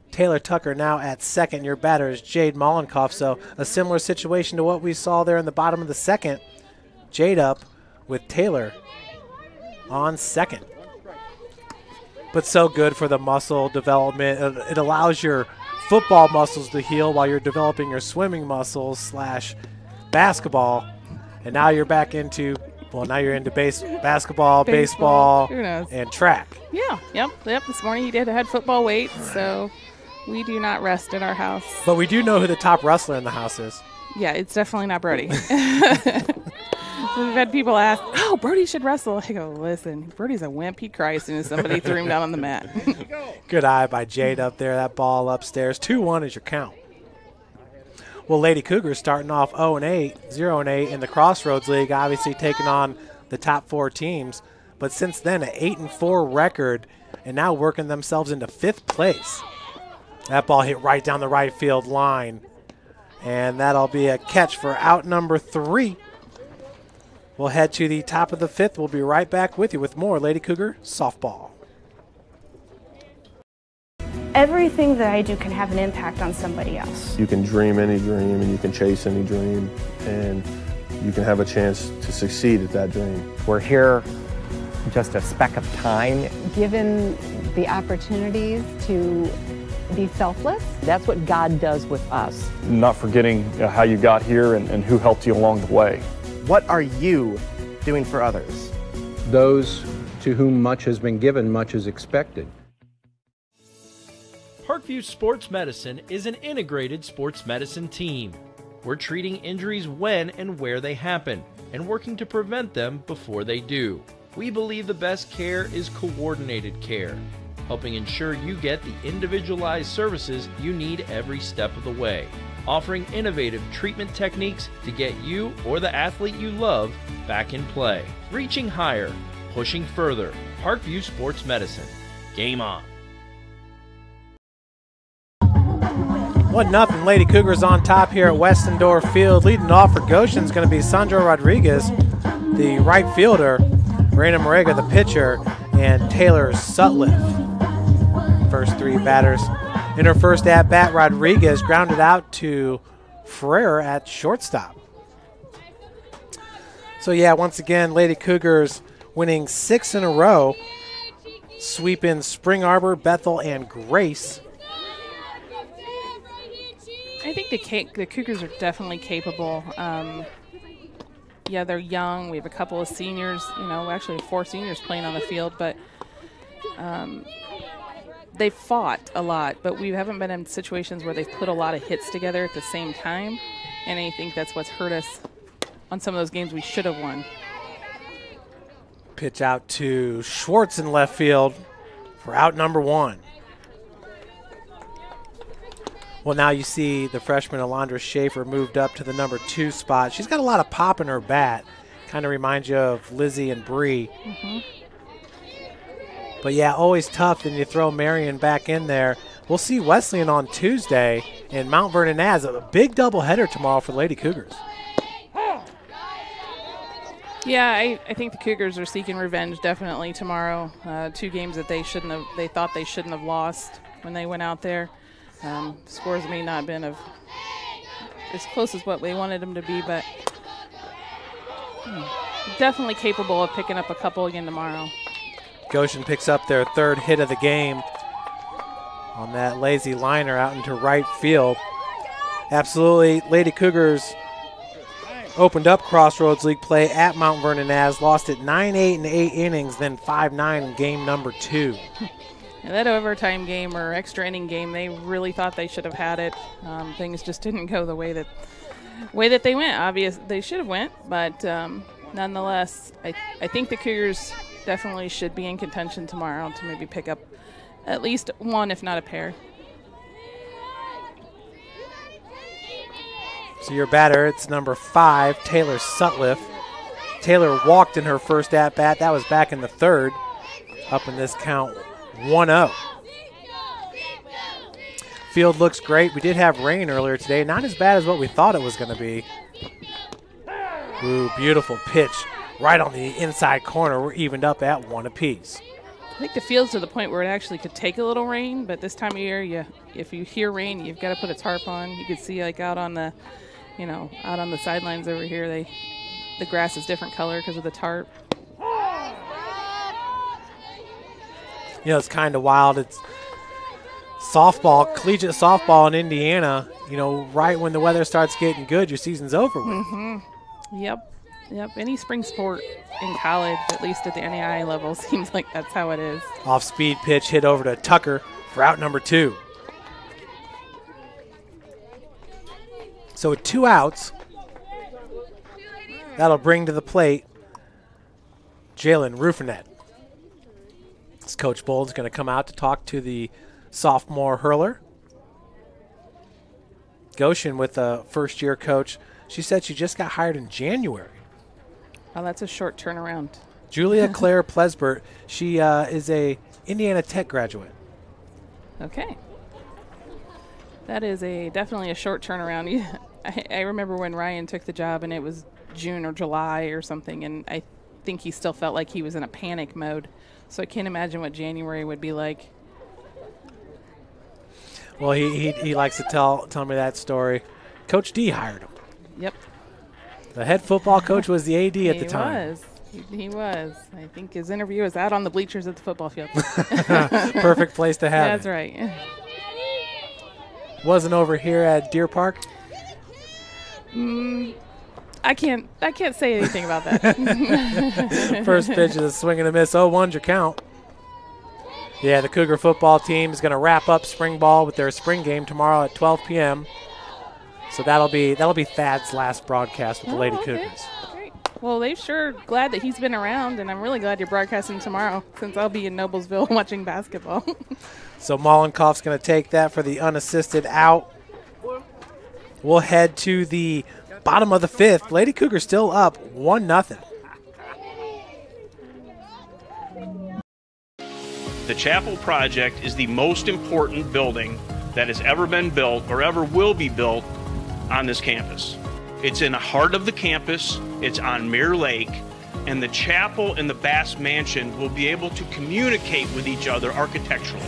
Taylor Tucker now at second. Your batter is Jade Mollenkoff. So a similar situation to what we saw there in the bottom of the second. Jade up with Taylor on second. But so good for the muscle development. It allows your football muscles to heal while you're developing your swimming muscles / basketball. And now you're back into, now you're into basketball, baseball, and track. Yeah, yep. This morning he had football weights, so we do not rest in our house. But we do know who the top wrestler in the house is. Yeah, it's definitely not Brody. We've had people ask, Brody should wrestle. I go, listen, Brody's a wimp. He cries as soon as somebody threw him down on the mat. Good eye by Jade up there. That ball upstairs. 2-1 is your count. Well, Lady Cougars starting off 0-8 in the Crossroads League, obviously taking on the top 4 teams. But since then, an 8-4 record, and now working themselves into 5th place. That ball hit right down the right field line. And that'll be a catch for out number 3. We'll head to the top of the 5th. We'll be right back with you with more Lady Cougar softball. Everything that I do can have an impact on somebody else. You can dream any dream and you can chase any dream, and you can have a chance to succeed at that dream. We're here just a speck of time. Given the opportunities to be selfless. That's what God does with us. Not forgetting how you got here and who helped you along the way. What are you doing for others? Those to whom much has been given, much is expected. Parkview Sports Medicine is an integrated sports medicine team. We're treating injuries when and where they happen and working to prevent them before they do. We believe the best care is coordinated care, helping ensure you get the individualized services you need every step of the way, offering innovative treatment techniques to get you or the athlete you love back in play. Reaching higher, pushing further. Parkview Sports Medicine. Game on. 1-0 Lady Cougars on top here at Westendorf Field. Leading off for Goshen is going to be Sandra Rodriguez, the right fielder, Reina Morega, the pitcher, and Taylor Sutliff. First 3 batters. In her first at-bat, Rodriguez grounded out to Ferrer at shortstop. So yeah, once again, Lady Cougars winning 6 in a row, sweeping Spring Arbor, Bethel, and Grace. I think the Cougars are definitely capable. Yeah, they're young. We have a couple of seniors, actually 4 seniors playing on the field, but they fought a lot, but we haven't been in situations where they've put a lot of hits together at the same time, and I think that's what's hurt us on some of those games we should have won. Pitch out to Schwartz in left field for out number 1. Well, now you see the freshman Alondra Schaefer moved up to the number 2 spot. She's got a lot of pop in her bat. Kind of reminds you of Lizzie and Bree. But yeah, always tough. Then you throw Marion back in there. We'll see Wesleyan on Tuesday, and Mount Vernon has a big doubleheader tomorrow for Lady Cougars. Yeah, I think the Cougars are seeking revenge definitely tomorrow. 2 games that they thought they shouldn't have lost when they went out there. Scores may not have been as close as what they wanted them to be, but definitely capable of picking up a couple again tomorrow. Goshen picks up their 3rd hit of the game on that lazy liner out into right field. Absolutely, Lady Cougars opened up Crossroads League play at Mount Vernon as, lost it 9-8 in 8 innings, then 5-9 in game number 2. Yeah, that overtime game or extra inning game, they really thought they should have had it. Things just didn't go the way that they went. Obviously, they should have went, but nonetheless, I think the Cougars definitely should be in contention tomorrow to maybe pick up at least 1, if not a pair. So your batter, it's number 5, Taylor Sutliff. Taylor walked in her first at-bat. That was back in the 3rd. Up in this count, 1-0. Field looks great. We did have rain earlier today. Not as bad as what we thought it was going to be. Ooh, beautiful pitch right on the inside corner. We're evened up at 1 apiece. I think the field's to the point where it actually could take a little rain, but this time of year, if you hear rain, you've got to put a tarp on. You can see like out on the sidelines over here, the grass is different color because of the tarp. It's kind of wild. It's softball, collegiate softball in Indiana. Right when the weather starts getting good, your season's over with. Yep. Any spring sport in college, at least at the NAIA level, seems like that's how it is. Off-speed pitch hit over to Tucker for out number 2. So with 2 outs, that'll bring to the plate Jalen Rufinet. Coach Bolden's going to come out to talk to the sophomore hurler. Goshen with a first-year coach. She said she just got hired in January. Oh, that's a short turnaround. Julia Claire Plesbert. She is a Indiana Tech graduate. Okay. That is definitely a short turnaround. I remember when Ryan took the job, and it was June or July or something, and I think he still felt like he was in a panic mode. So I can't imagine what January would be like. Well, he likes to tell me that story. Coach D hired him. Yep. The head football coach was the AD at the time. He was. I think his interview is out on the bleachers at the football field. Perfect place to have That's right. Wasn't over here at Deer Park? I can't say anything about that. First pitch is a swing and a miss. 0-1's your count. Yeah, the Cougar football team is going to wrap up spring ball with their spring game tomorrow at 12 p.m. So that'll be Thad's last broadcast with the Lady Cougars. Great. Well, they're sure glad that he's been around, and I'm really glad you're broadcasting tomorrow since I'll be in Noblesville watching basketball. So Mollenkoff's going to take that for the unassisted out. We'll head to the bottom of the fifth. Lady Cougars still up 1-0. The Chapel Project is the most important building that has ever been built or ever will be built on this campus. It's in the heart of the campus, it's on Mirror Lake, and the chapel and the Bass Mansion will be able to communicate with each other architecturally.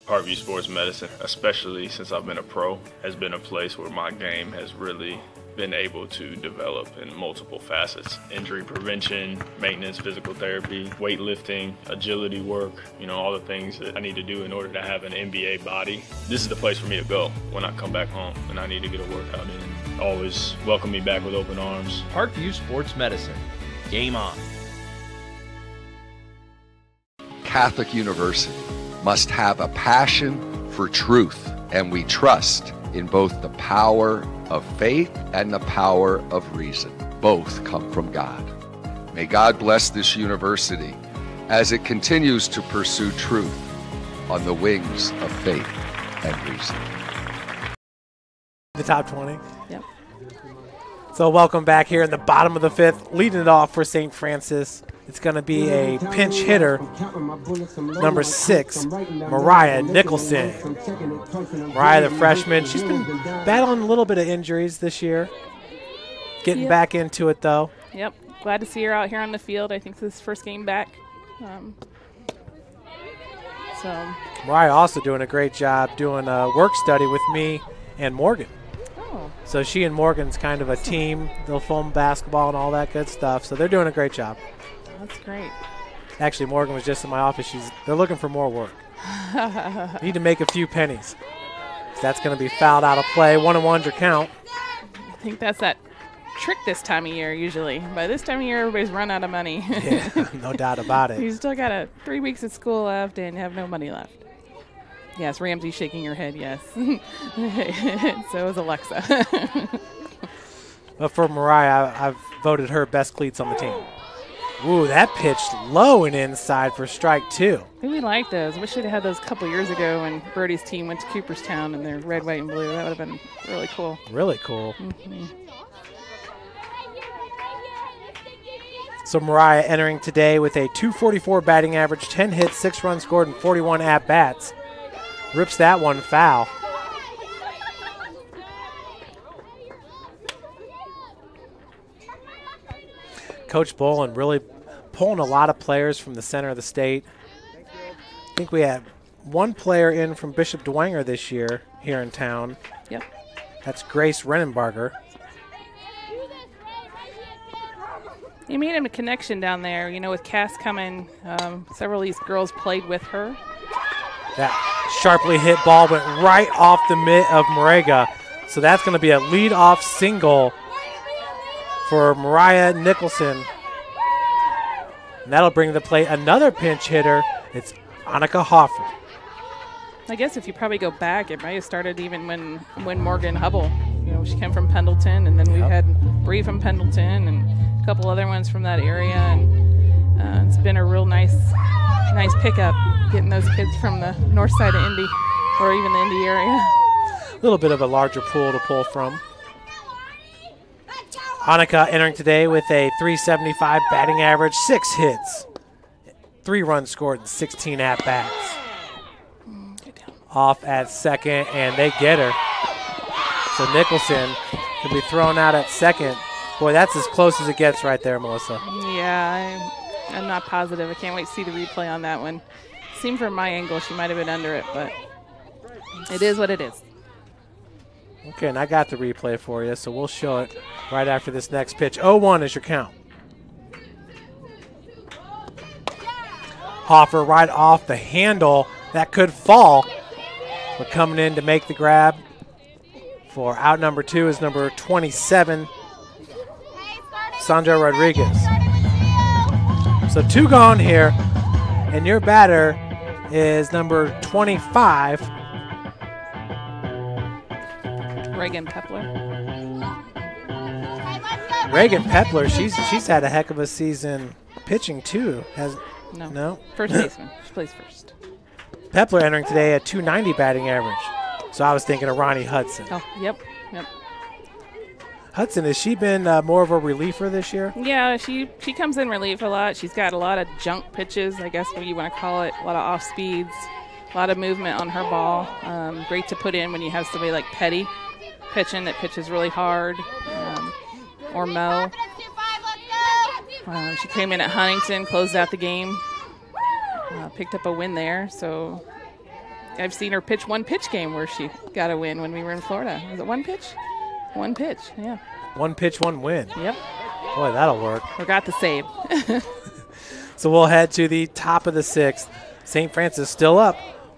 Parkview Sports Medicine, especially since I've been a pro, has been a place where my game has really been able to develop in multiple facets. Injury prevention, maintenance, physical therapy, weightlifting, agility work, all the things that I need to do in order to have an NBA body. This is the place for me to go when I come back home and I need to get a workout in. Always welcome me back with open arms. Parkview Sports Medicine. Game on. Catholic University must have a passion for truth, and we trust in both the power of faith and the power of reason. Both come from God. May God bless this university as it continues to pursue truth on the wings of faith and reason. The top 20. Yep. So welcome back here in the bottom of the fifth. Leading it off for St. Francis, it's going to be a pinch hitter, number 6, Mariah Nicholson. Mariah, the freshman, she's been battling a little bit of injuries this year. Getting back into it, though. Yep. Glad to see her out here on the field. I think this is his first game back. Mariah also doing a great job doing a work study with me and Morgan. So she and Morgan's kind of a team. They'll film basketball and all that good stuff. So they're doing a great job. That's great. Actually, Morgan was just in my office. They're looking for more work. Need to make a few pennies. That's going to be fouled out of play. 1-1's your count. I think that's that trick this time of year usually. By this time of year, everybody's run out of money. Yeah, no doubt about it. You still got 3 weeks of school left and have no money left. Yes, Ramsey's shaking her head, yes. So is Alexa. But for Mariah, I've voted her best cleats on the team. Ooh, that pitched low and inside for strike 2. I think we like those. Wish we'd have had those a couple years ago when Birdie's team went to Cooperstown and they're red, white, and blue. That would have been really cool. Really cool. Mm-hmm. So Mariah entering today with a .244 batting average, 10 hits, 6 runs scored, and 41 at-bats. Rips that one foul. Coach Bolin really pulling a lot of players from the center of the state. I think we had one player in from Bishop Dwenger this year here in town. Yep. That's Grace Renenbarger. You made a connection down there, with Cass coming. Several of these girls played with her. That sharply hit ball went right off the mitt of Morega. So that's going to be a lead-off single for Mariah Nicholson. And that'll bring to the plate another pinch hitter. It's Annika Hoffer. I guess if you probably go back, it might have started even when Morgan Hubble. She came from Pendleton, and then we had Bree from Pendleton and a couple other ones from that area. And it's been a real nice pickup getting those kids from the north side of Indy or even the Indy area. A little bit of a larger pool to pull from. Annika entering today with a .375 batting average, 6 hits, 3 runs scored, and 16 at-bats. Off at second, and they get her. So Nicholson can be thrown out at second. Boy, that's as close as it gets right there, Melissa. Yeah, I'm not positive. I can't wait to see the replay on that one. Seemed from my angle she might have been under it, but it is what it is. Okay, and I got the replay for you, so we'll show it right after this next pitch. 0-1 is your count. Hoffer right off the handle. That could fall, but coming in to make the grab for out number 2 is number 27, Sandra Rodriguez. So 2 gone here, and your batter is number 25. Reagan Pepler. Reagan Pepler, she's had a heck of a season pitching too. No? First baseman. She plays first. Pepler entering today at 290 batting average. So I was thinking of Ronnie Hudson. Oh, yep. Hudson, has she been more of a reliever this year? Yeah, she comes in relief a lot. She's got a lot of junk pitches, I guess what you want to call it. A lot of off speeds, a lot of movement on her ball. Great to put in when you have somebody like Petty pitching that pitches really hard, or Mo. She came in at Huntington, closed out the game, picked up a win there. So I've seen her pitch one pitch game where she got a win when we were in Florida. Was it one pitch? One pitch, yeah. One pitch, one win. Yep. Boy, that'll work. Forgot the save. So we'll head to the top of the 6th. St. Francis still up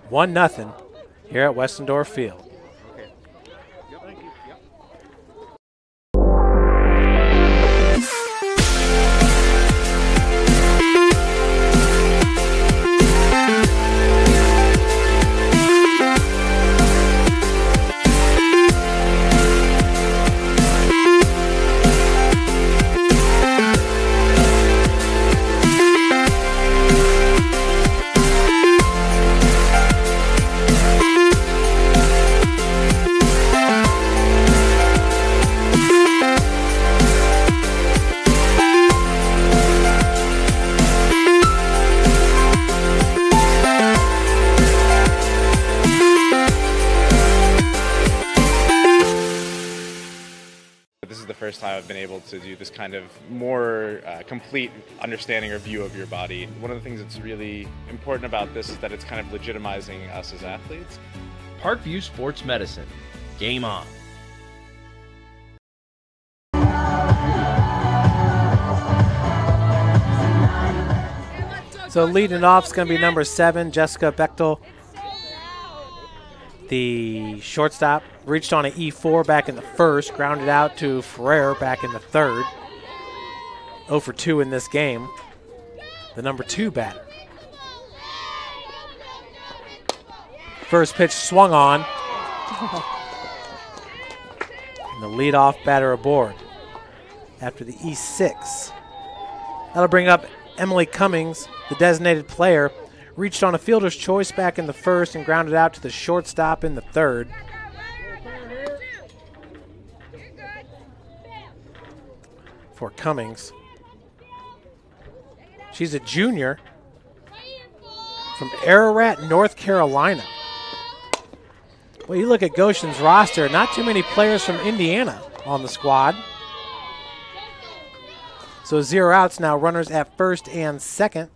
1-0 here at Westendorf Field. First time I've been able to do this kind of more complete understanding or view of your body. One of the things that's really important about this is that it's kind of legitimizing us as athletes. Parkview Sports Medicine. Game on. So leading off is going to be number 7, Jessica Bechtel. The shortstop reached on an E4 back in the first, grounded out to Ferrer back in the third. 0 for 2 in this game. The number 2 batter. First pitch swung on. And the leadoff batter aboard after the E6. That'll bring up Emily Cummings, the designated player. Reached on a fielder's choice back in the first and grounded out to the shortstop in the third. For Cummings. She's a junior from Ararat, North Carolina. Well, you look at Goshen's roster, not too many players from Indiana on the squad. So 0 outs now, runners at first and second.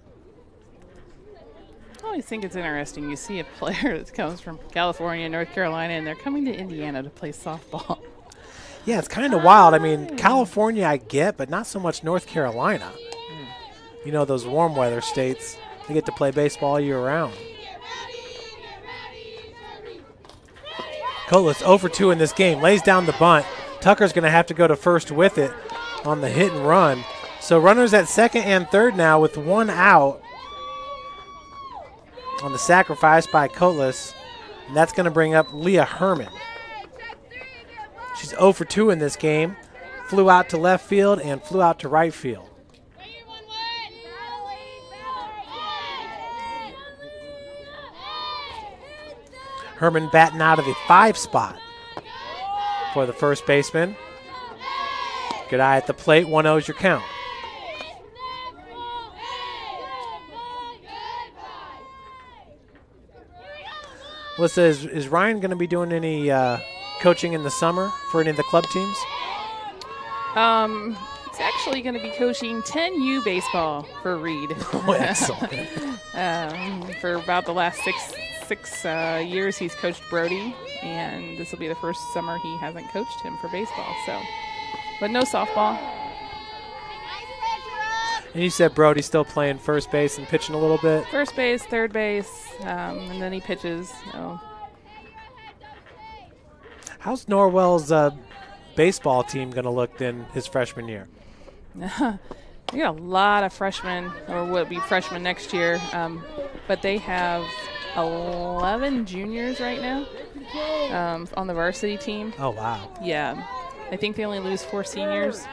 I always think it's interesting. You see a player that comes from California, North Carolina, and they're coming to Indiana to play softball. Yeah, it's kind of wild. I mean, California I get, but not so much North Carolina. You know, those warm weather states, they get to play baseball all year round. Colas 0 for 2 in this game, lays down the bunt. Tucker's going to have to go to first with it on the hit and run. So runners at second and third now with 1 out on the sacrifice by Colas. And that's going to bring up Leah Herman. She's 0 for 2 in this game. Flew out to left field and flew out to right field. Herman batting out of the 5 spot for the first baseman. Good eye at the plate. 1-0 is your count. Melissa, is Ryan going to be doing any coaching in the summer for any of the club teams? He's actually going to be coaching 10U baseball for Reed. Oh, excellent. For about the last six years, he's coached Brody, and this will be the first summer he hasn't coached him for baseball. So, but no softball. And you said Brody's still playing first base and pitching a little bit? First base, third base, and then he pitches. So. How's Norwell's baseball team going to look in his freshman year? We got a lot of freshmen, or will be freshmen next year, but they have 11 juniors right now on the varsity team. Oh, wow. Yeah. I think they only lose 4 seniors.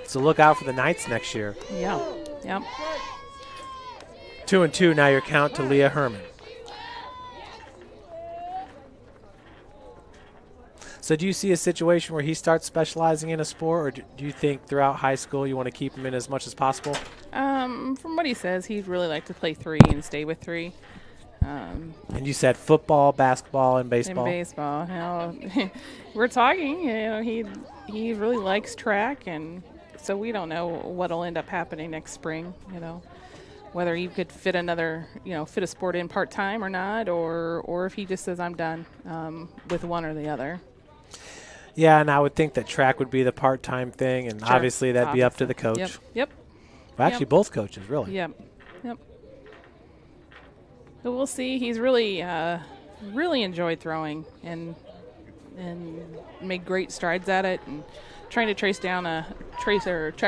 So look out for the Knights next year. Yeah. Yep. 2-2 now your count to Leah Herman. So do you see a situation where he starts specializing in a sport, or do you think throughout high school you want to keep him in as much as possible? From what he says, he'd really like to play 3 and stay with 3. And you said football, basketball, and baseball? And baseball. You know, we're talking, you know, he really likes track, and so we don't know what'll end up happening next spring, you know, whether he could fit a sport in part-time or not, or if he just says, I'm done with one or the other. Yeah, and I would think that track would be the part-time thing, and Sure. obviously that'd be up to the coach. Yep. Well, actually, both coaches, really. Yep. So we'll see. He's really enjoyed throwing and made great strides at it, and trying to track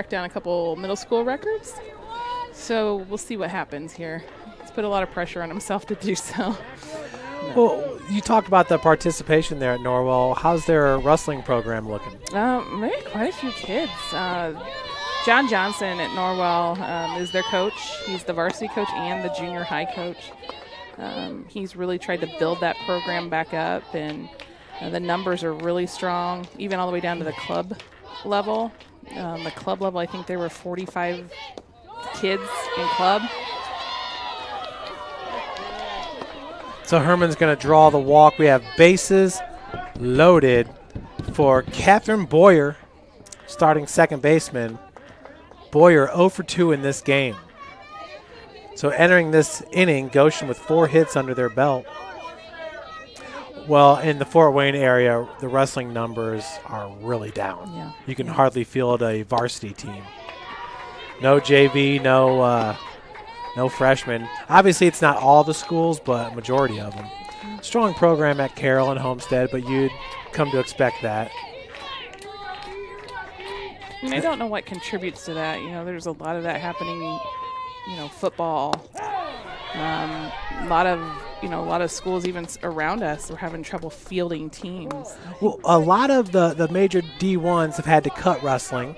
down a couple middle school records. So we'll see what happens here. He's put a lot of pressure on himself to do so. Well, you talked about the participation there at Norwell. How's their wrestling program looking? Maybe quite a few kids. John Johnson at Norwell is their coach. He's the varsity coach and the junior high coach. He's really tried to build that program back up, and the numbers are really strong, even all the way down to the club level. The club level, I think there were 45 kids in club. So Herman's going to draw the walk. We have bases loaded for Catherine Boyer, starting second baseman. Boyer 0 for 2 in this game. So entering this inning, Goshen with 4 hits under their belt. Well, in the Fort Wayne area, the wrestling numbers are really down. Yeah. You can hardly field a varsity team. No JV, no freshmen. Obviously, it's not all the schools, but a majority of them. Strong program at Carroll and Homestead, but you'd come to expect that. And I don't know what contributes to that. You know, there's a lot of that happening. You know, football. A lot of schools even around us are having trouble fielding teams. Well, a lot of the major D1s have had to cut wrestling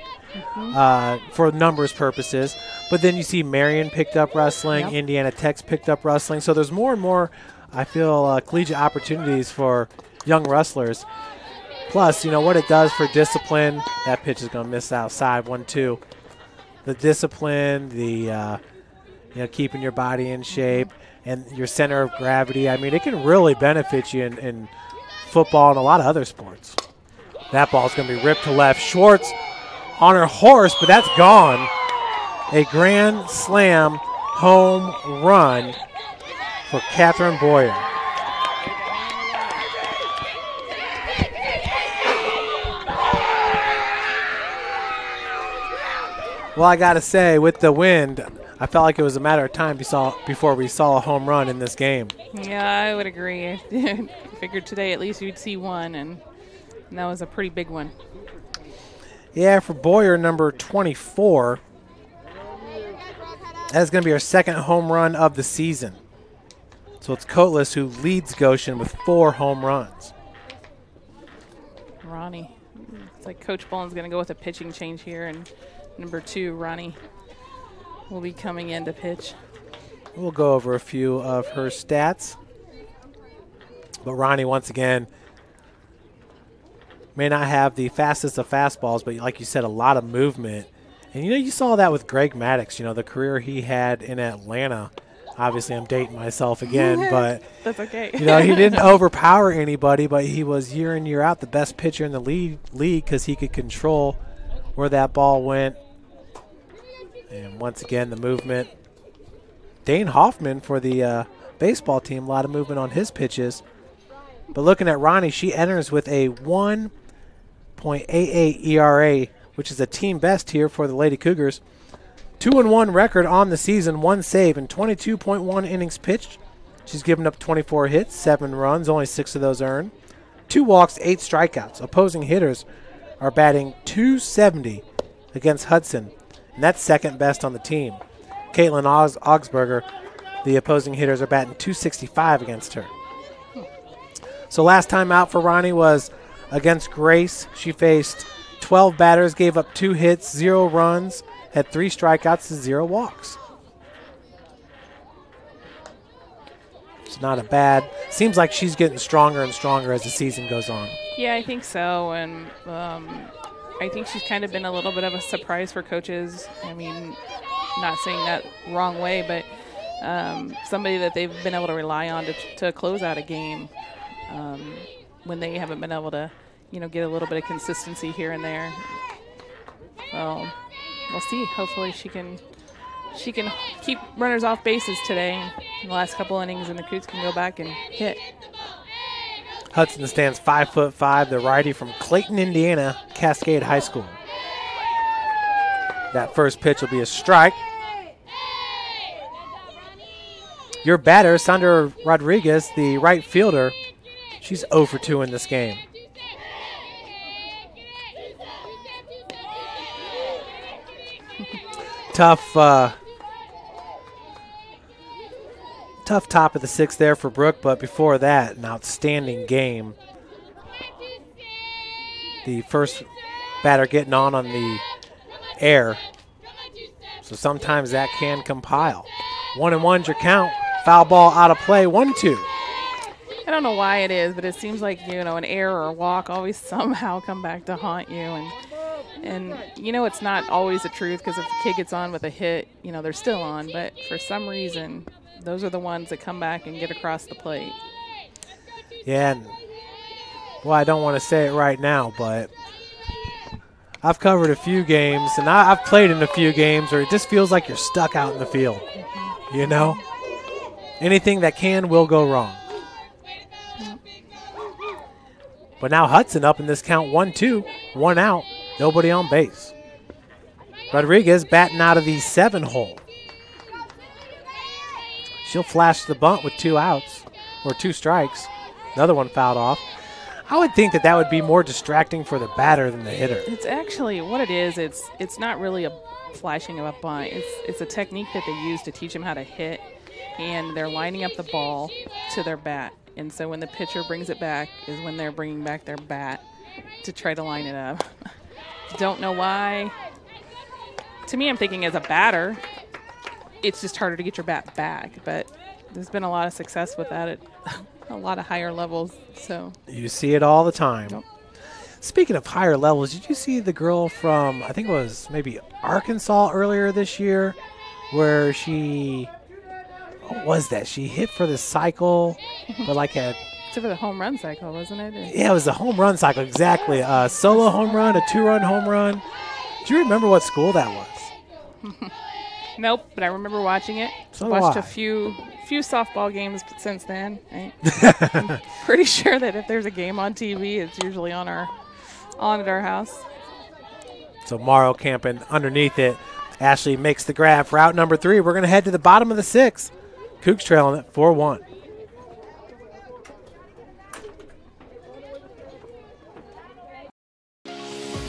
for numbers purposes. But then you see Marion picked up wrestling, Yep. Indiana Tech's picked up wrestling. So there's more and more, I feel, collegiate opportunities for young wrestlers. Plus, you know, what it does for discipline. That pitch is going to miss outside, 1-2. The discipline, the keeping your body in shape, and your center of gravity. I mean, it can really benefit you in football and a lot of other sports. That ball's going to be ripped to left. Schwartz on her horse, but that's gone. A grand slam home run for Catherine Boyer. Well, I got to say, with the wind, I felt like it was a matter of time before we saw a home run in this game. Yeah, I would agree. Figured today at least you'd see one, and that was a pretty big one. Yeah, for Boyer, number 24, that's going to be our second home run of the season. So it's Coatless who leads Goshen with 4 home runs. Ronnie. It's like Coach Boland's going to go with a pitching change here, and number 2, Ronnie, will be coming in to pitch. We'll go over a few of her stats. But Ronnie, once again, may not have the fastest of fastballs, but like you said, a lot of movement. And, you saw that with Greg Maddox, the career he had in Atlanta. Obviously, I'm dating myself again, but that's okay. You know, he didn't overpower anybody, but he was year in, year out the best pitcher in the league because he could control where that ball went. And once again, the movement. Dane Hoffman for the baseball team, a lot of movement on his pitches. But looking at Ronnie, she enters with a 1.88 ERA, which is a team best here for the Lady Cougars. 2-1 record on the season, 1 save, and 22.1 innings pitched. She's given up 24 hits, 7 runs, only 6 of those earned. 2 walks, 8 strikeouts. Opposing hitters are batting .270 against Hudson, and that's second best on the team. Caitlin Augsburger, the opposing hitters are batting .265 against her. So last time out for Ronnie was against Grace. She faced 12 batters, gave up 2 hits, 0 runs, had 3 strikeouts and 0 walks. It's not a bad. Seems like she's getting stronger and stronger as the season goes on. Yeah, I think so, and I think she's kind of been a little bit of a surprise for coaches. I mean, not saying that wrong way, but somebody that they've been able to rely on to close out a game when they haven't been able to, you know, get a little bit of consistency here and there. Well, we'll see. Hopefully she can keep runners off bases today in the last couple innings, and the Cougs can go back and hit. Hudson stands 5'5", the righty from Clayton, Indiana, Cascade High School. That first pitch will be a strike. Your batter, Sandra Rodriguez, the right fielder, she's 0 for 2 in this game. Tough top of the 6th there for Brooke, but before that, an outstanding game. The first batter getting on the air, so sometimes that can compile. 1-1's your count. Foul ball out of play, 1-2. I don't know why it is, but it seems like, you know, an error or a walk always somehow come back to haunt you. And you know, it's not always the truth, because if a kid gets on with a hit, you know, they're still on. But for some reason, those are the ones that come back and get across the plate. Yeah, and, well, I don't want to say it right now, but I've covered a few games, and I've played in a few games where it just feels like you're stuck out in the field. You know? Anything that will go wrong. But now Hudson up in this count, 1-2, 1 out, nobody on base. Rodriguez batting out of the 7-hole. She'll flash the bunt with 2 outs, or 2 strikes. Another one fouled off. I would think that would be more distracting for the batter than the hitter. It's actually what it is. It's not really a flashing of a bunt. It's a technique that they use to teach them how to hit, and they're lining up the ball to their bat. And so when the pitcher brings it back is when they're bringing back their bat to try to line it up. Don't know why. To me, I'm thinking as a batter, it's just harder to get your bat back. But there's been a lot of success with that at a lot of higher levels. So you see it all the time. Yep. Speaking of higher levels, did you see the girl from, I think it was maybe Arkansas earlier this year, where she... What was that? She hit for the cycle, but like a... It's for the home run cycle, wasn't it? Yeah, it was the home run cycle, exactly. A solo home run, a 2-run home run. Do you remember what school that was? Nope, but I remember watching it. So watched a few softball games since then. I'm pretty sure that if there's a game on TV, it's usually on at our house. So Morrow camping underneath it. Ashley makes the grab for out number 3. We're going to head to the bottom of the 6th. Cougs trailing it 4-1.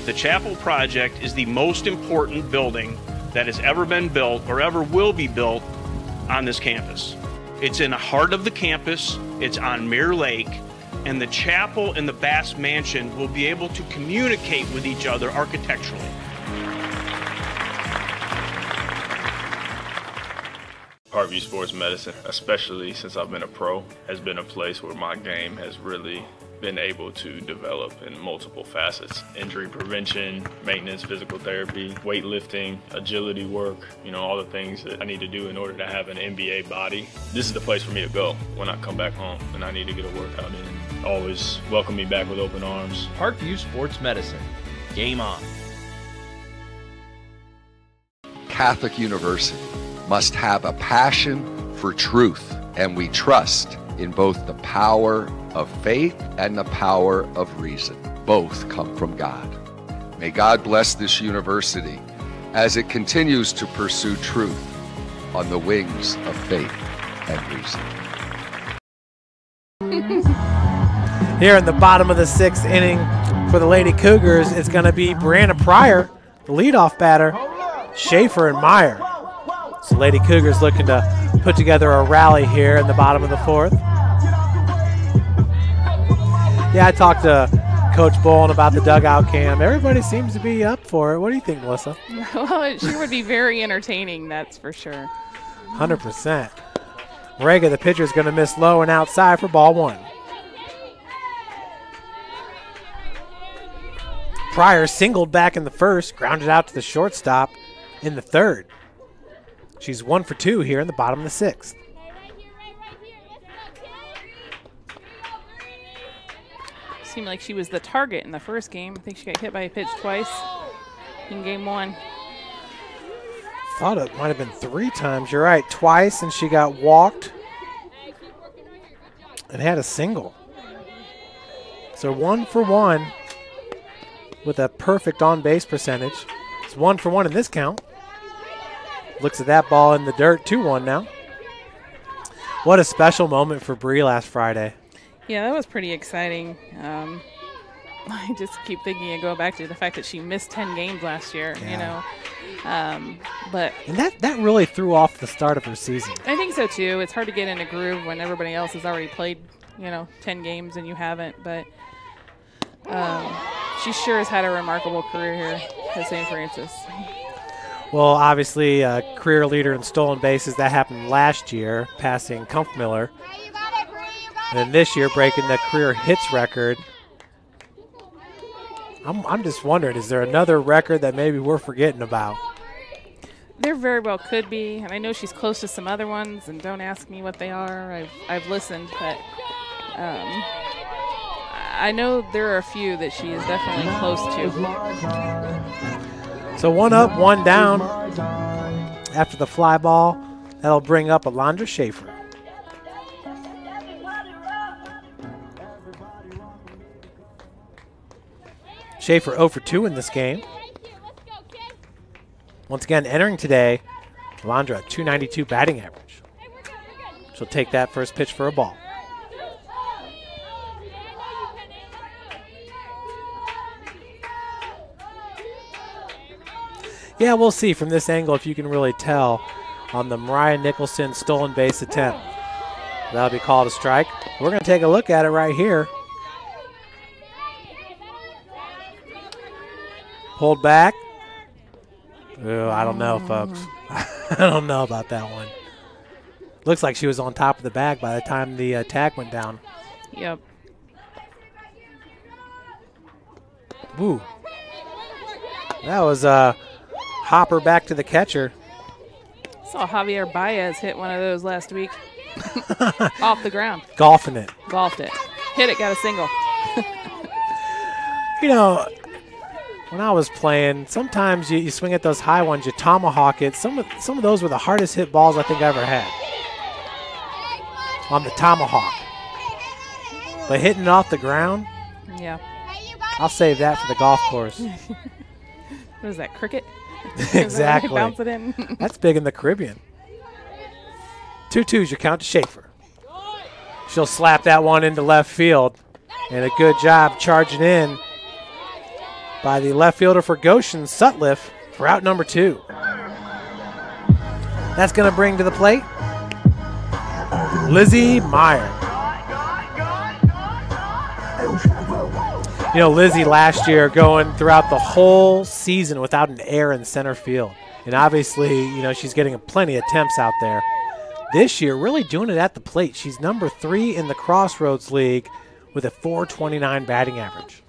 The Chapel Project is the most important building that has ever been built or ever will be built on this campus. It's in the heart of the campus, it's on Mirror Lake, and the chapel and the Bass Mansion will be able to communicate with each other architecturally. Parkview Sports Medicine, especially since I've been a pro, has been a place where my game has really been able to develop in multiple facets. Injury prevention, maintenance, physical therapy, weightlifting, agility work, all the things that I need to do in order to have an NBA body. This is the place for me to go when I come back home and I need to get a workout in. Always welcome me back with open arms. Parkview Sports Medicine. Game on. Catholic University must have a passion for truth, and we trust in both the power of faith and the power of reason. Both come from God. May God bless this university as it continues to pursue truth on the wings of faith and reason. Here in the bottom of the 6th inning for the Lady Cougars, it's going to be Brianna Pryor, the leadoff batter, Schaefer and Meyer. So Lady Cougars looking to put together a rally here in the bottom of the 4th. Yeah, I talked to Coach Bowen about the dugout cam. Everybody seems to be up for it. What do you think, Melissa? Well, it sure would be very entertaining, that's for sure. 100%. Rega, the pitcher, is going to miss low and outside for ball 1. Pryor singled back in the 1st, grounded out to the shortstop in the 3rd. She's 1 for 2 here in the bottom of the 6th. Seemed like she was the target in the first game. I think she got hit by a pitch twice in game 1. Thought it might have been 3 times. You're right, twice, and she got walked and had a single. So 1 for 1 with a perfect on-base percentage. It's 1 for 1 in this count. Looks at that ball in the dirt, 2-1 now. What a special moment for Bree last Friday. Yeah, that was pretty exciting. I just keep thinking and going back to the fact that she missed 10 games last year, but and that really threw off the start of her season. I think so too. It's hard to get in a groove when everybody else has already played, 10 games and you haven't. But she sure has had a remarkable career here at St. Francis. Well, obviously, a career leader in stolen bases. That happened last year, passing Kumpfmiller. And then this year, breaking the career hits record. I'm just wondering, is there another record that maybe we're forgetting about? There very well could be, and I know she's close to some other ones, and don't ask me what they are. I've listened, but I know there are a few that she is definitely close to. So 1 up, 1 down after the fly ball. That'll bring up Alondra Schaefer. Schaefer 0 for 2 in this game. Once again, entering today, Alondra, 292 batting average. She'll take that first pitch for a ball. Yeah, we'll see from this angle if you can really tell on the Mariah Nicholson stolen base attempt. That'll be called a strike. We're going to take a look at it right here. Pulled back. Ooh, I don't know, folks. I don't know about that one. Looks like she was on top of the bag by the time the tag went down. Yep. Woo. That was a hopper back to the catcher. Saw Javier Baez hit one of those last week. Off the ground. Golfing it. Golfed it. Hit it, got a single. When I was playing, sometimes you swing at those high ones, you tomahawk it. Some of those were the hardest hit balls I think I ever had on the tomahawk. But hitting it off the ground, yeah, I'll save that for the golf course. What is that, cricket? Exactly. Bounce it in. That's big in the Caribbean. 2-2's your count to Schaefer. She'll slap that one into left field. And a good job charging in by the left fielder for Goshen, Sutliff, for out number 2. That's going to bring to the plate Lizzie Meyer. Lizzie last year going throughout the whole season without an error in center field. And obviously, she's getting plenty of attempts out there. This year, really doing it at the plate. She's number 3 in the Crossroads League with a .429 batting average.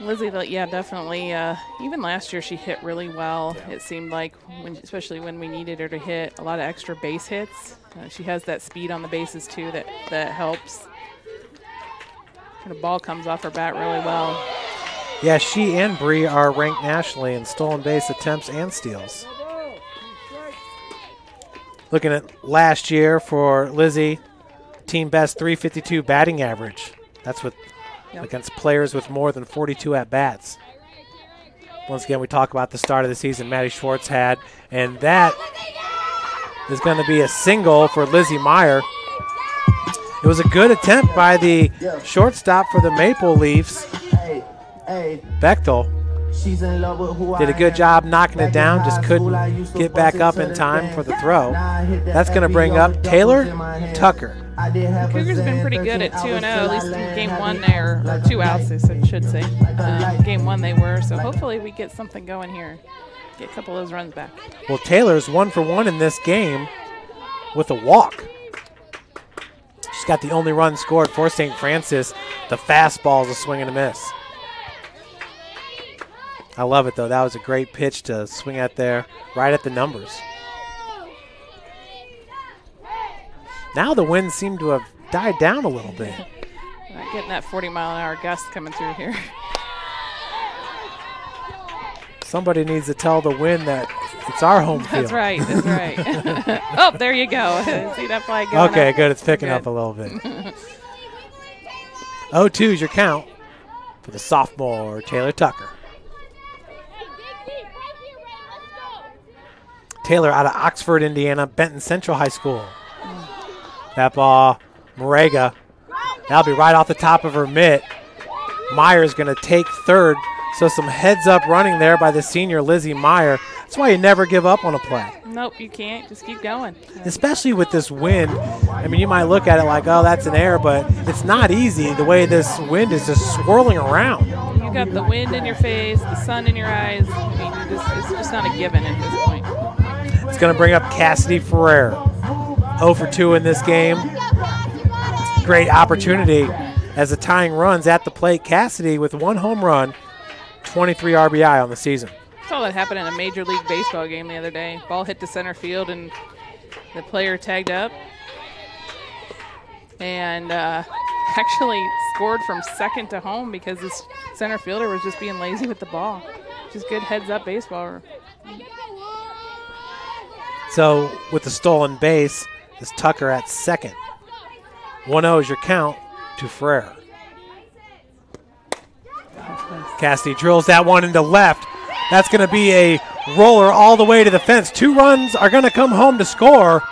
Lizzie, yeah, definitely. Even last year, she hit really well. Yeah. It seemed like, especially when we needed her to hit a lot of extra base hits. She has that speed on the bases too that helps. And the ball comes off her bat really well. Yeah, she and Bree are ranked nationally in stolen base attempts and steals. Looking at last year for Lizzie, team best .352 batting average. That's with against players with more than 42 at-bats. Once again, we talk about the start of the season Maddie Schwartz had, and that is going to be a single for Lizzie Meyer. It was a good attempt by the shortstop for the Maple Leafs, Bechtel. Did a good job knocking it down, just couldn't get back up in time for the throw. That's going to bring up Taylor Tucker. The Cougars have been pretty good at 2-0, at least in game one there, or 2 outs, I should say. Game one they were, so hopefully we get something going here. Get a couple of those runs back. Well, Taylor's 1 for 1 in this game with a walk. She's got the only run scored for St. Francis. The fastball is a swing and a miss. I love it, though. That was a great pitch to swing at there, right at the numbers. Now the winds seem to have died down a little bit. Not getting that 40-mile-an-hour gust coming through here. Somebody needs to tell the wind that it's our home field. That's right. That's right. Oh, there you go. See that flag going Okay, up? good. It's picking up a little bit. 0-2 is your count for the sophomore, Taylor Tucker. Taylor out of Oxford, Indiana, Benton Central High School. That ball, Morega, that'll be right off the top of her mitt. Meyer's going to take third, so some heads-up running there by the senior Lizzie Meyer. That's why you never give up on a play. Nope, you can't. Just keep going. Especially with this wind. I mean, you might look at it like, oh, that's an error, but it's not easy the way this wind is just swirling around. You got the wind in your face, the sun in your eyes. I mean, it's just not a given at this point. It's going to bring up Cassidy Ferrer. 0 for 2 in this game. Great opportunity as the tying runs at the plate. Cassidy with 1 home run, 23 RBI on the season. I saw that happen in a Major League Baseball game the other day. Ball hit to center field and the player tagged up and actually scored from second to home because this center fielder was just being lazy with the ball. Just good heads-up baseball. So with the stolen base, is Tucker at second. 1-0 is your count to Ferrer. Cassidy drills that one into left. That's going to be a roller all the way to the fence. 2 runs are going to come home to score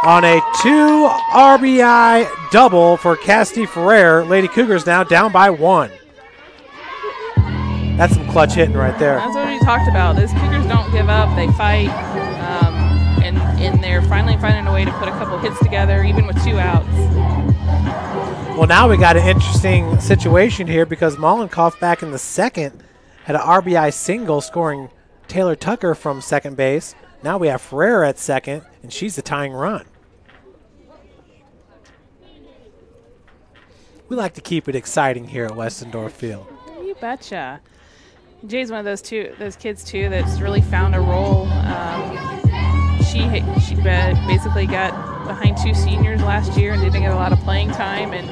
on a 2 RBI double for Cassidy Ferrer. Lady Cougars now down by 1. That's some clutch hitting right there. That's what we talked about. Those Cougars don't give up. They fight. And they're finally finding a way to put a couple hits together, even with 2 outs. Well, now we got an interesting situation here because Mollenkoff back in the second had an RBI single scoring Taylor Tucker from second base. Now we have Ferrer at second, and she's the tying run. We like to keep it exciting here at Westendorf Field. You betcha. Jay's one of those kids, too, that's really found a role. She basically got behind 2 seniors last year and didn't get a lot of playing time and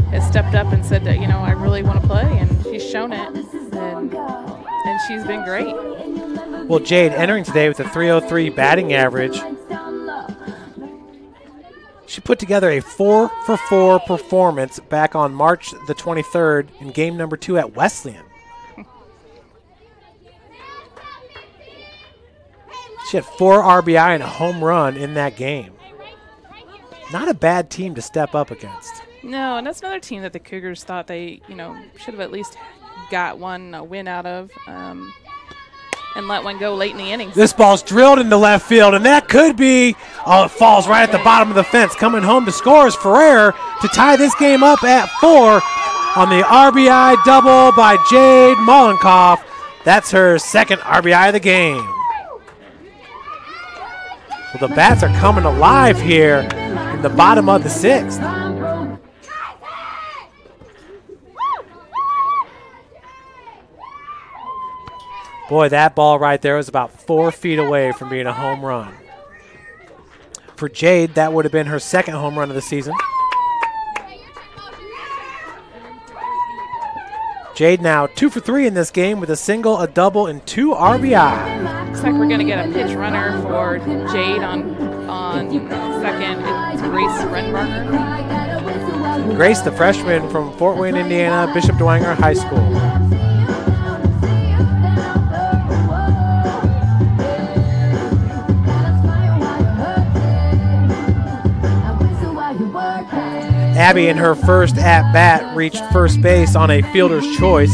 has stepped up and said that, I really want to play, and she's shown it, and she's been great. Well, Jade entering today with a .303 batting average. She put together a 4 for 4 performance back on March the 23rd in game number 2 at Wesleyan. She had 4 RBI and a home run in that game. Not a bad team to step up against. No, and that's another team that the Cougars thought they, should have at least got a win out of and let one go late in the innings. This ball's drilled into left field, and that could be, it falls right at the bottom of the fence. Coming home to score is Ferrer to tie this game up at 4 on the RBI double by Jade Mollenkoff. That's her 2nd RBI of the game. Well, the bats are coming alive here in in the bottom of the 6th. Boy, that ball right there was about 4 feet away from being a home run. For Jade, that would have been her 2nd home run of the season. Jade now 2 for 3 in this game with a single, a double, and 2 RBI. Looks like we're going to get a pitch runner for Jade on second. It's Grace Renbarger. Grace, the freshman from Fort Wayne, Indiana, Bishop Dwenger High School. Abby, in her first at-bat, reached first base on a fielder's choice.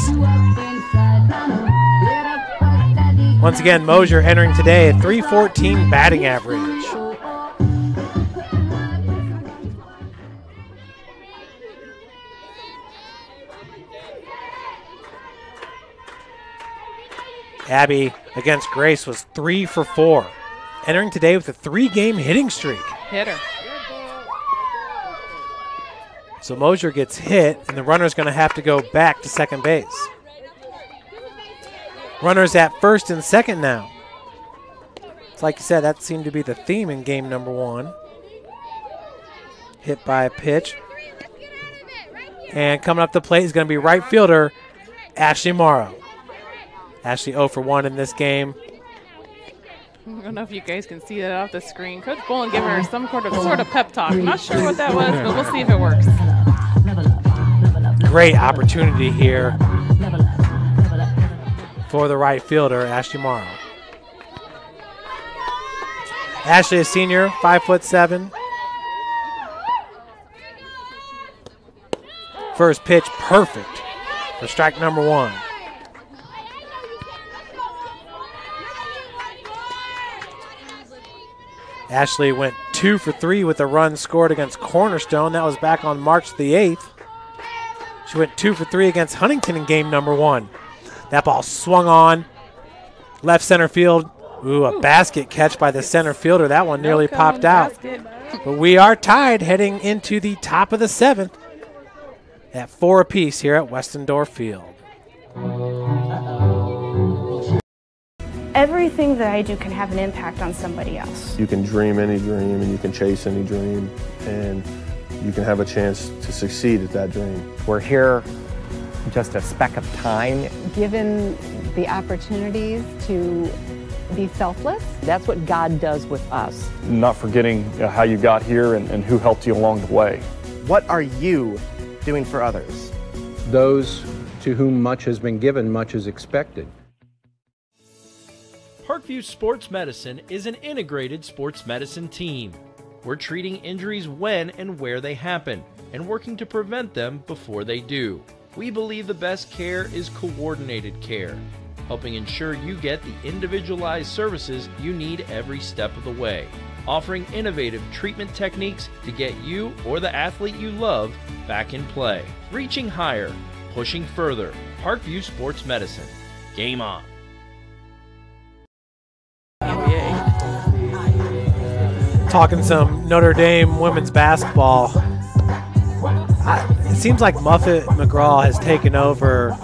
Once again, Mosier entering today at .314 batting average. Abby against Grace was 3 for 4, entering today with a 3-game hitting streak. Hitter. So Mosier gets hit, and the runner's going to have to go back to second base. Runners at first and second now. It's like you said, that seemed to be the theme in game number 1. Hit by a pitch. And coming up the plate is going to be right fielder Ashley Morrow. Ashley 0 for 1 in this game. I don't know if you guys can see that off the screen. Coach Bolin giving her some sort of pep talk. I'm not sure what that was, but we'll see if it works. Great opportunity here for the right fielder, Ashley Morrow. Ashley, a senior, 5'7". First pitch, perfect for strike number 1. Ashley went 2 for 3 with a run scored against Cornerstone. That was back on March the 8th. She went 2 for 3 against Huntington in game number 1. That ball swung on left center field. Ooh, a basket catch by the center fielder. That one nearly popped out. But we are tied heading into the top of the 7th at 4 apiece here at Westendorf Field. Everything that I do can have an impact on somebody else. You can dream any dream and you can chase any dream and you can have a chance to succeed at that dream. We're here just a speck of time. Given the opportunities to be selfless. That's what God does with us. Not forgetting how you got here and who helped you along the way. What are you doing for others? Those to whom much has been given, much is expected. Parkview Sports Medicine is an integrated sports medicine team. We're treating injuries when and where they happen and working to prevent them before they do. We believe the best care is coordinated care, helping ensure you get the individualized services you need every step of the way, offering innovative treatment techniques to get you or the athlete you love back in play. Reaching higher, pushing further. Parkview Sports Medicine. Game on. Talking some Notre Dame women's basketball. It seems like Muffet McGraw has taken over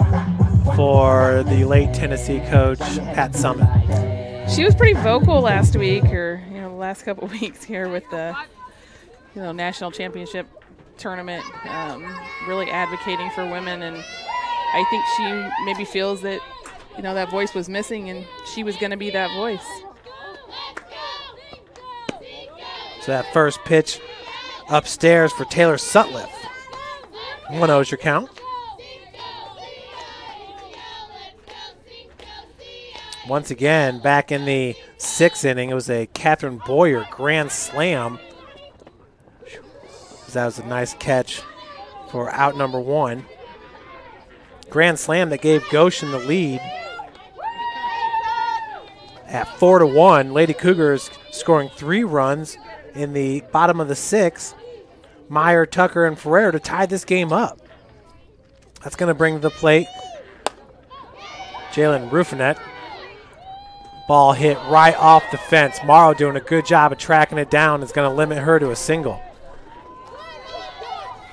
for the late Tennessee coach, Pat Summit. She was pretty vocal last week, or the last couple of weeks here with the national championship tournament, really advocating for women, and I think she maybe feels that that voice was missing, and she was going to be that voice. So that first pitch upstairs for Taylor Sutliff. 1-0's your count. Once again, back in the 6th inning, it was a Catherine Boyer grand slam. That was a nice catch for out number 1. Grand slam that gave Goshen the lead at 4-1. Lady Cougars scoring 3 runs in the bottom of the 6th. Meyer, Tucker, and Ferrer to tie this game up. That's going to bring to the plate Jalen Rufinet. Ball hit right off the fence. Morrow doing a good job of tracking it down. Is going to limit her to a single.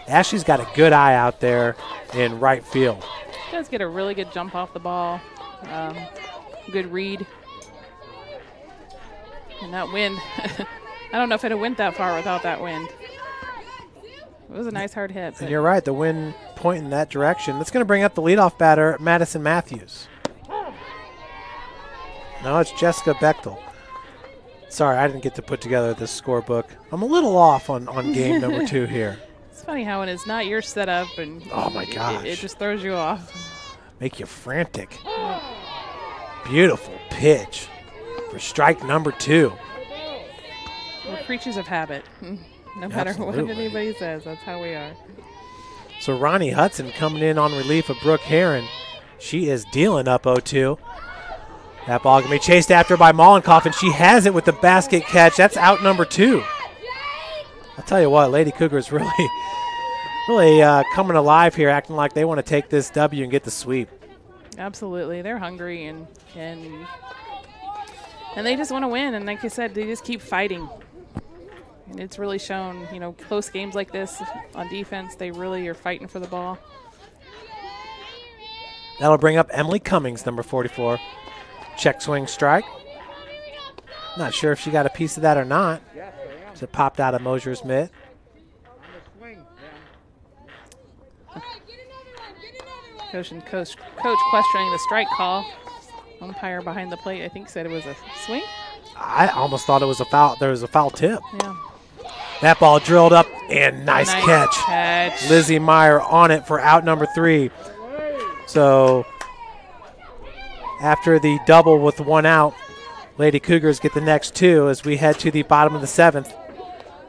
Ashley's got a good eye out there in right field. She does get a really good jump off the ball. Good read. And that wind, I don't know if it had went that far without that wind. It was a nice hard hit. And you're right, the wind pointing that direction. That's going to bring up the leadoff batter, Madison Matthews. No, it's Jessica Bechtel. Sorry, I didn't get to put together this scorebook. I'm a little off on game number 2 here. It's funny how when it's not your setup and oh my gosh, it just throws you off. Make you frantic. Beautiful pitch for strike number 2. We're creatures of habit. No matter what anybody says, that's how we are. So Ronnie Hudson coming in on relief of Brooke Heron. She is dealing up 0-2. That ball going to be chased after by Mollenkoff, and she has it with the basket catch. That's out number 2. I'll tell you what, Lady Cougars really coming alive here, acting like they want to take this W and get the sweep. Absolutely. They're hungry, and they just want to win. And like you said, they just keep fighting. And it's really shown, you know, close games like this on defense, they really are fighting for the ball. That'll bring up Emily Cummings, number 44. Check swing strike. Not sure if she got a piece of that or not. As it popped out of Mosier's mitt. Goshen coach questioning the strike call. Umpire behind the plate, I think, said it was a swing. I almost thought it was a foul. There was a foul tip. Yeah. That ball drilled up, and nice catch. Lizzie Meyer on it for out number 3. So after the double with 1 out, Lady Cougars get the next 2 as we head to the bottom of the 7th.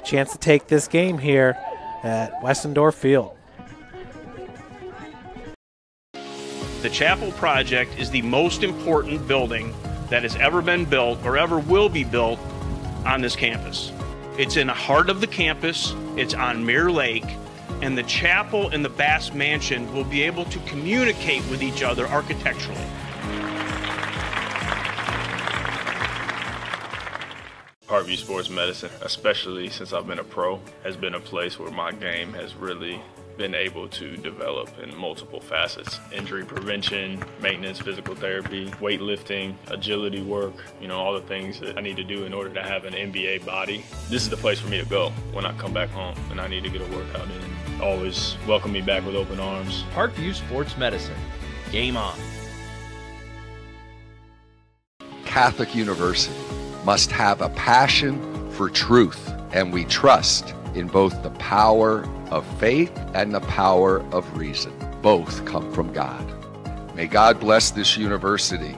Chance to take this game here at Westendorf Field. The Chapel Project is the most important building that has ever been built or ever will be built on this campus. It's in the heart of the campus, it's on Mirror Lake, and the chapel and the Bass Mansion will be able to communicate with each other architecturally. Parkview Sports Medicine, especially since I've been a pro, has been a place where my game has really been able to develop in multiple facets. Injury prevention, maintenance, physical therapy, weightlifting, agility work, you know, all the things that I need to do in order to have an NBA body. This is the place for me to go when I come back home and I need to get a workout in. Always welcome me back with open arms. Parkview Sports Medicine. Game on. Catholic University must have a passion for truth, and we trust in both the power of faith and the power of reason. Both come from God. May God bless this university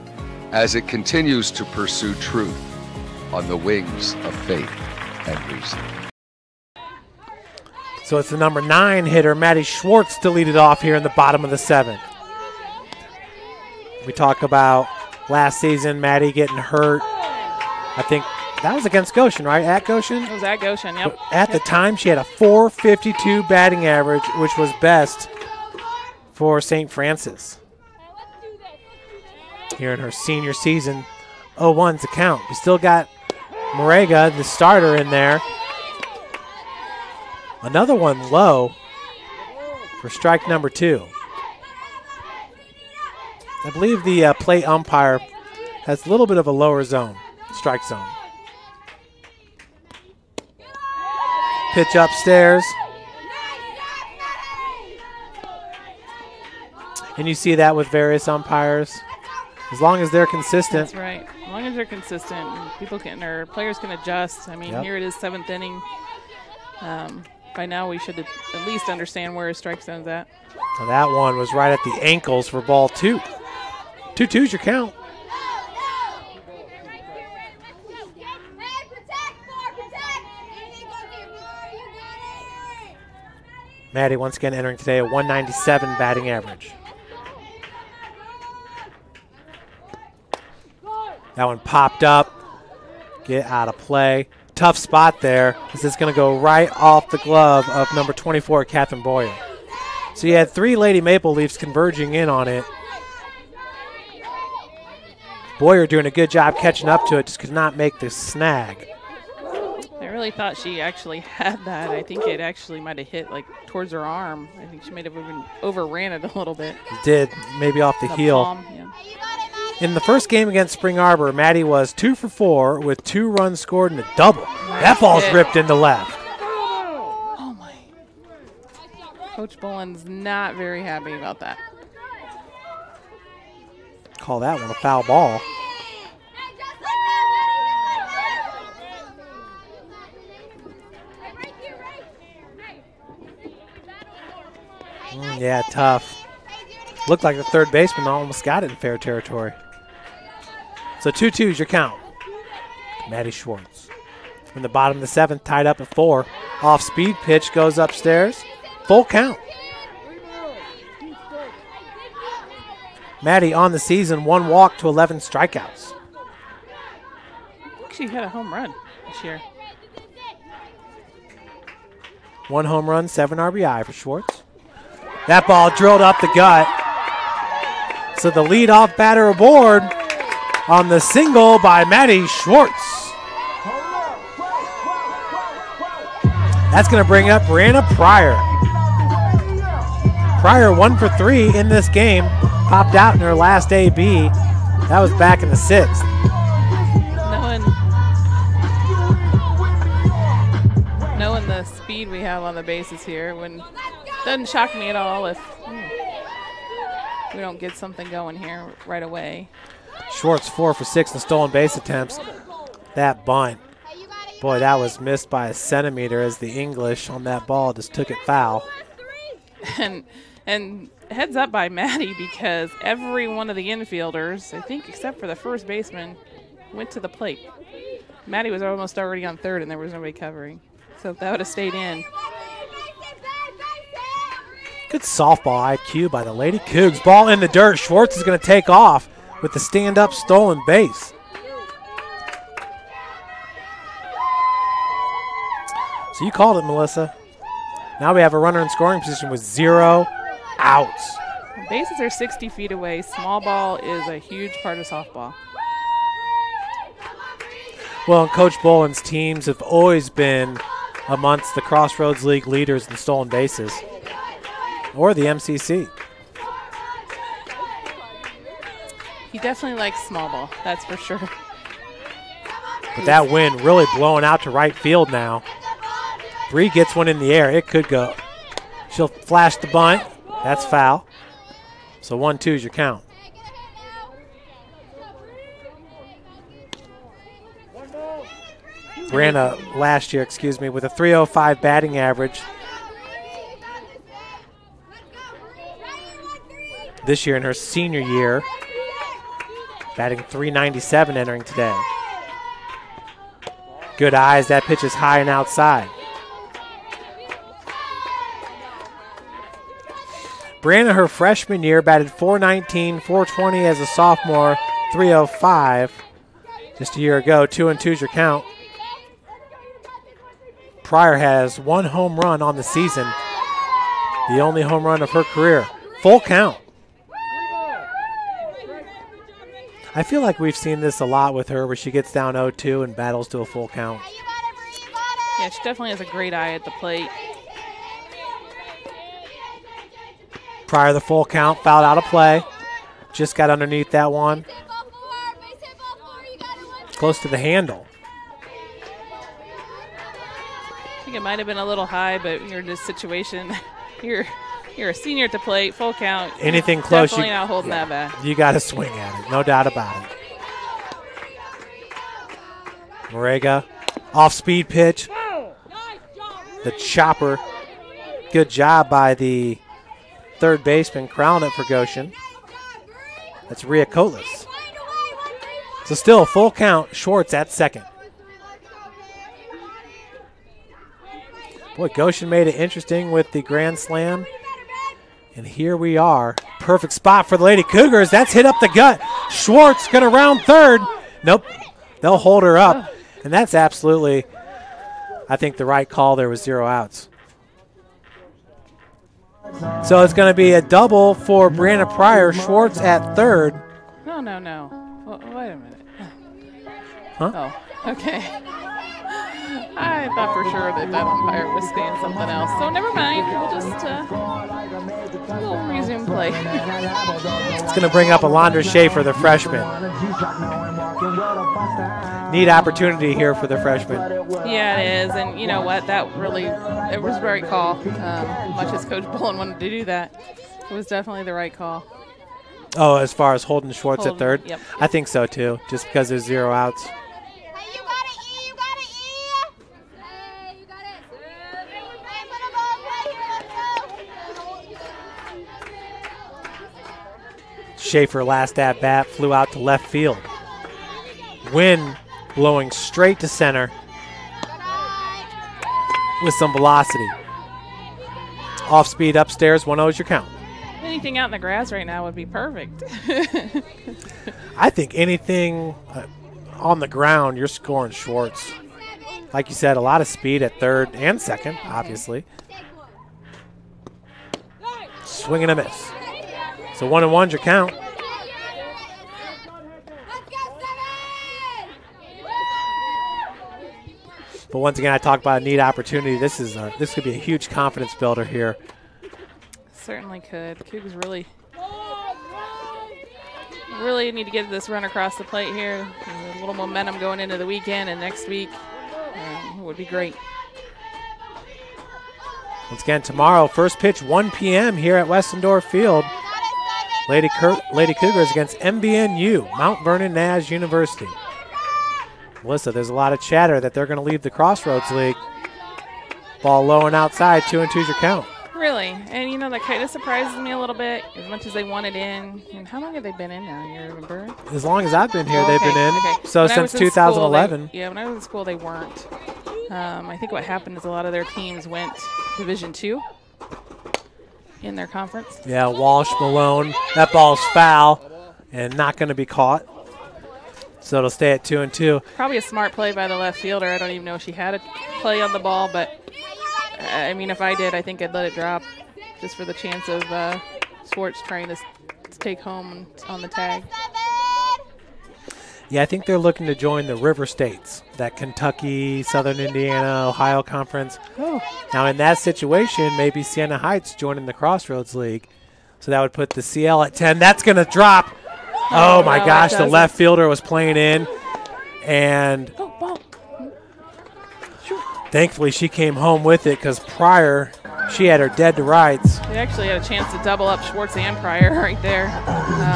as it continues to pursue truth on the wings of faith and reason. So it's the number 9 hitter, Maddie Schwartz, to lead it off here in the bottom of the 7th. We talk about last season, Maddie getting hurt. I think that was against Goshen, right? At Goshen? It was at Goshen, yep. At the time, she had a .452 batting average, which was best for St. Francis. Here in her senior season, 0-1's the count. We still got Morega, the starter, in there. Another one low for strike number 2. I believe the plate umpire has a little bit of a lower zone, strike zone. Pitch upstairs. And you see that with various umpires. As long as they're consistent. That's right. As long as they're consistent, or players can adjust. I mean, Here it is, 7th inning. By now we should at least understand where his strike zone's at. So that one was right at the ankles for ball 2. 2-2's your count. Maddie once again entering today a .197 batting average. That one popped up. Get out of play. Tough spot there. This is going to go right off the glove of number 24, Catherine Boyer. So you had 3 Lady Maple Leafs converging in on it. Boyer doing a good job catching up to it, just could not make the snag. They really thought she actually had that. I think it actually might have hit like towards her arm. I think she might have even overran it a little bit. Did, maybe off the heel. Palm, yeah. In the first game against Spring Arbor, Maddie was 2 for 4 with 2 runs scored and a double. That ball's ripped into left. Oh my. Coach Boland's not very happy about that. Call that one a foul ball. Yeah, tough. Looked like the third baseman almost got it in fair territory. So 2-2 is your count. Maddie Schwartz. From the bottom of the 7th, tied up at 4. Off speed pitch goes upstairs. Full count. Maddie on the season, 1 walk to 11 strikeouts. She had a home run this year. 1 home run, 7 RBI for Schwartz. That ball drilled up the gut. So the leadoff batter aboard on the single by Maddie Schwartz. That's going to bring up Brianna Pryor. Pryor 1 for 3 in this game. Popped out in her last AB. That was back in the 6th. Knowing the speed we have on the bases here, doesn't shock me at all if we don't get something going here right away. Schwartz 4 for 6 in stolen base attempts. That bunt. Boy, that was missed by a centimeter as the English on that ball just took it foul. And heads up by Maddie, because every one of the infielders, I think except for the first baseman, went to the plate. Maddie was almost already on third and there was nobody covering. So if that would have stayed in. Good softball IQ by the Lady Cougs. Ball in the dirt. Schwartz is going to take off with the stand-up stolen base. So you called it, Melissa. Now we have a runner in scoring position with 0 outs. Bases are 60 feet away. Small ball is a huge part of softball. Well, and Coach Boland's teams have always been amongst the Crossroads League leaders in stolen bases, or the MCC. He definitely likes small ball, that's for sure. But that wind really blowing out to right field now. Bree gets one in the air. It could go. She'll flash the bunt. That's foul. So 1-2 is your count. Brianna last year, with a .305 batting average. This year in her senior year, batting .397 entering today. Good eyes. That pitch is high and outside. Brianna, her freshman year, batted .419, .420 as a sophomore, .305 just a year ago. 2-2 is your count. Pryor has 1 home run on the season, the only home run of her career. Full count. I feel like we've seen this a lot with her where she gets down 0-2 and battles to a full count. Yeah, she definitely has a great eye at the plate. Pryor the full count, fouled out of play. Just got underneath that one. Close to the handle. I think it might have been a little high, but you're in this situation. You're a senior at the plate, full count. Anything close, definitely not holding that back. You got to swing at it, no doubt about it. Morega, off-speed pitch. The chopper. Good job by the third baseman, crowning it for Goshen. That's Rhea Colas. So still a full count. Schwartz at second. Boy, Goshen made it interesting with the grand slam. And here we are. Perfect spot for the Lady Cougars. That's hit up the gut. Schwartz going to round third. Nope. They'll hold her up. And that's absolutely, I think, the right call. There was 0 outs. So it's going to be a double for Brianna Pryor. Schwartz at third. No. Wait a minute. Huh? Oh, okay. I thought for sure that umpire was saying something else. So never mind. We'll resume play. It's going to bring up Alondra Schaefer, the freshman. Neat opportunity here for the freshman. Yeah, it is. And you know what? It was the right call. Much as Coach Bullen wanted to do that, it was definitely the right call. Oh, as far as holding Schwartz at third? Yep. I think so, too, just because there's 0 outs. Schaefer last at bat, flew out to left field. Wind blowing straight to center with some velocity. Off speed upstairs, 1-0 is your count. Anything out in the grass right now would be perfect. I think anything on the ground, you're scoring Schwartz. Like you said, a lot of speed at third and second, obviously. Swing and a miss. So 1-1's your count. But once again, I talk about a neat opportunity. This could be a huge confidence builder here. Certainly could. Cougars really need to get this run across the plate here. There's a little momentum going into the weekend and next week. Would be great. Once again, tomorrow, first pitch 1 p.m. here at Westendorf Field. Lady Cougars against MBNU, Mount Vernon Nash University. Melissa, there's a lot of chatter that they're going to leave the Crossroads League. Ball low and outside, 2-2's your count. Really, and you know, that kind of surprises me a little bit, as much as they want it in. And how long have they been in now? You remember? As long as I've been here, they've been in. Okay. So since 2011. When I was in school, they weren't. I think what happened is a lot of their teams went Division II in their conference. Yeah, Walsh, Malone. That ball's foul and not going to be caught. So it'll stay at 2-2. Probably a smart play by the left fielder. I don't even know if she had a play on the ball, but I mean, if I did, I think I'd let it drop just for the chance of Schwartz trying to take home on the tag. Yeah, I think they're looking to join the River States, that Kentucky, Southern Indiana, Ohio Conference. Oh. Now, in that situation, maybe Siena Heights joining the Crossroads League. So that would put the CL at 10. That's going to drop. Oh, my gosh, the left fielder was playing in. And thankfully she came home with it because prior she had her dead to rights. They actually had a chance to double up Schwartz and Pryor right there.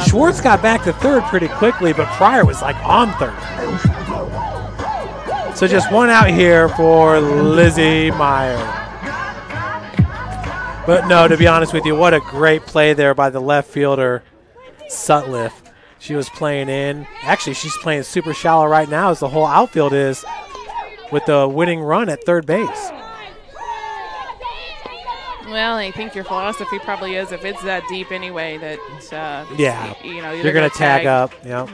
Schwartz got back to third pretty quickly, but Pryor was like on third. So just 1 out here for Lizzie Meyer. But no, to be honest with you, what a great play there by the left fielder, Sutliff. She was playing in. Actually, she's playing super shallow right now as the whole outfield is with the winning run at third base. Well, I think your philosophy probably is if it's that deep anyway that, you know, you're going to tag up. Yep.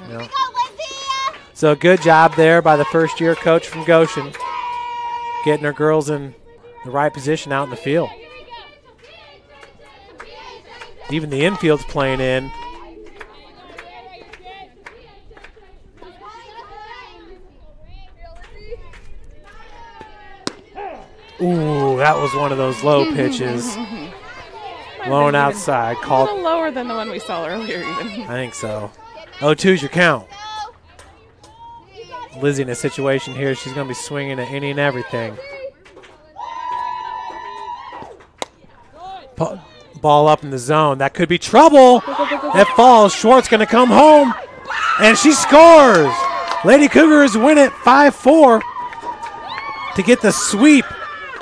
So good job there by the first-year coach from Goshen, getting her girls in the right position out in the field. Even the infield's playing in. Ooh, that was one of those low pitches. Low and outside. A little lower than the one we saw earlier even. I think so. 0-2's your count. Lizzie in a situation here, she's going to be swinging at any and everything. Ball up in the zone. That could be trouble. It falls. Schwartz going to come home. And she scores. Lady Cougars win it 5-4 to get the sweep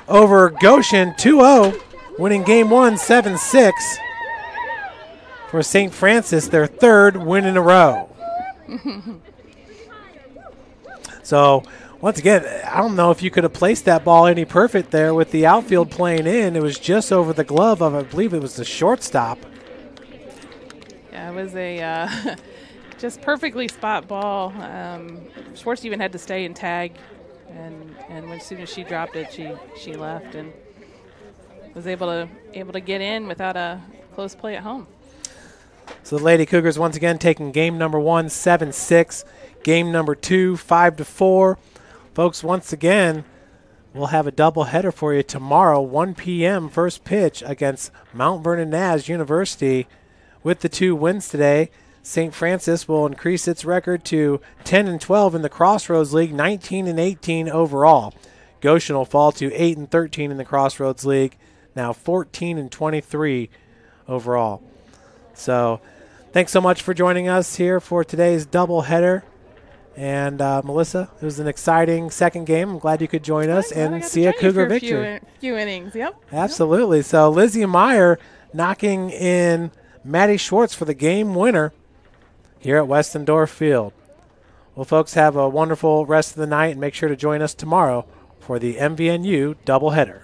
over Goshen 2-0, winning game 1 7-6 for St. Francis, their third win in a row. So once again, I don't know if you could have placed that ball any perfect there with the outfield playing in. It was just over the glove of, I believe it was the shortstop. Yeah, it was a just perfectly spot ball. Schwartz even had to stay and tag. And as soon as she dropped it, she left and was able to get in without a close play at home. So the Lady Cougars once again taking game number 1 7-6, game number 2 5-4. Folks, once again, we'll have a doubleheader for you tomorrow, 1 p.m. first pitch against Mount Vernon Nash University. With the 2 wins today, St. Francis will increase its record to 10-12 in the Crossroads League, 19-18 overall. Goshen will fall to 8-13 in the Crossroads League, now 14-23 overall. So thanks so much for joining us here for today's doubleheader. And Melissa, it was an exciting second game. I'm glad you could join us and see a Cougar victory. Few innings, yep. Absolutely. So Lizzie Meyer knocking in Maddie Schwartz for the game winner here at Westendorf Field. Well, folks, have a wonderful rest of the night and make sure to join us tomorrow for the MVNU doubleheader.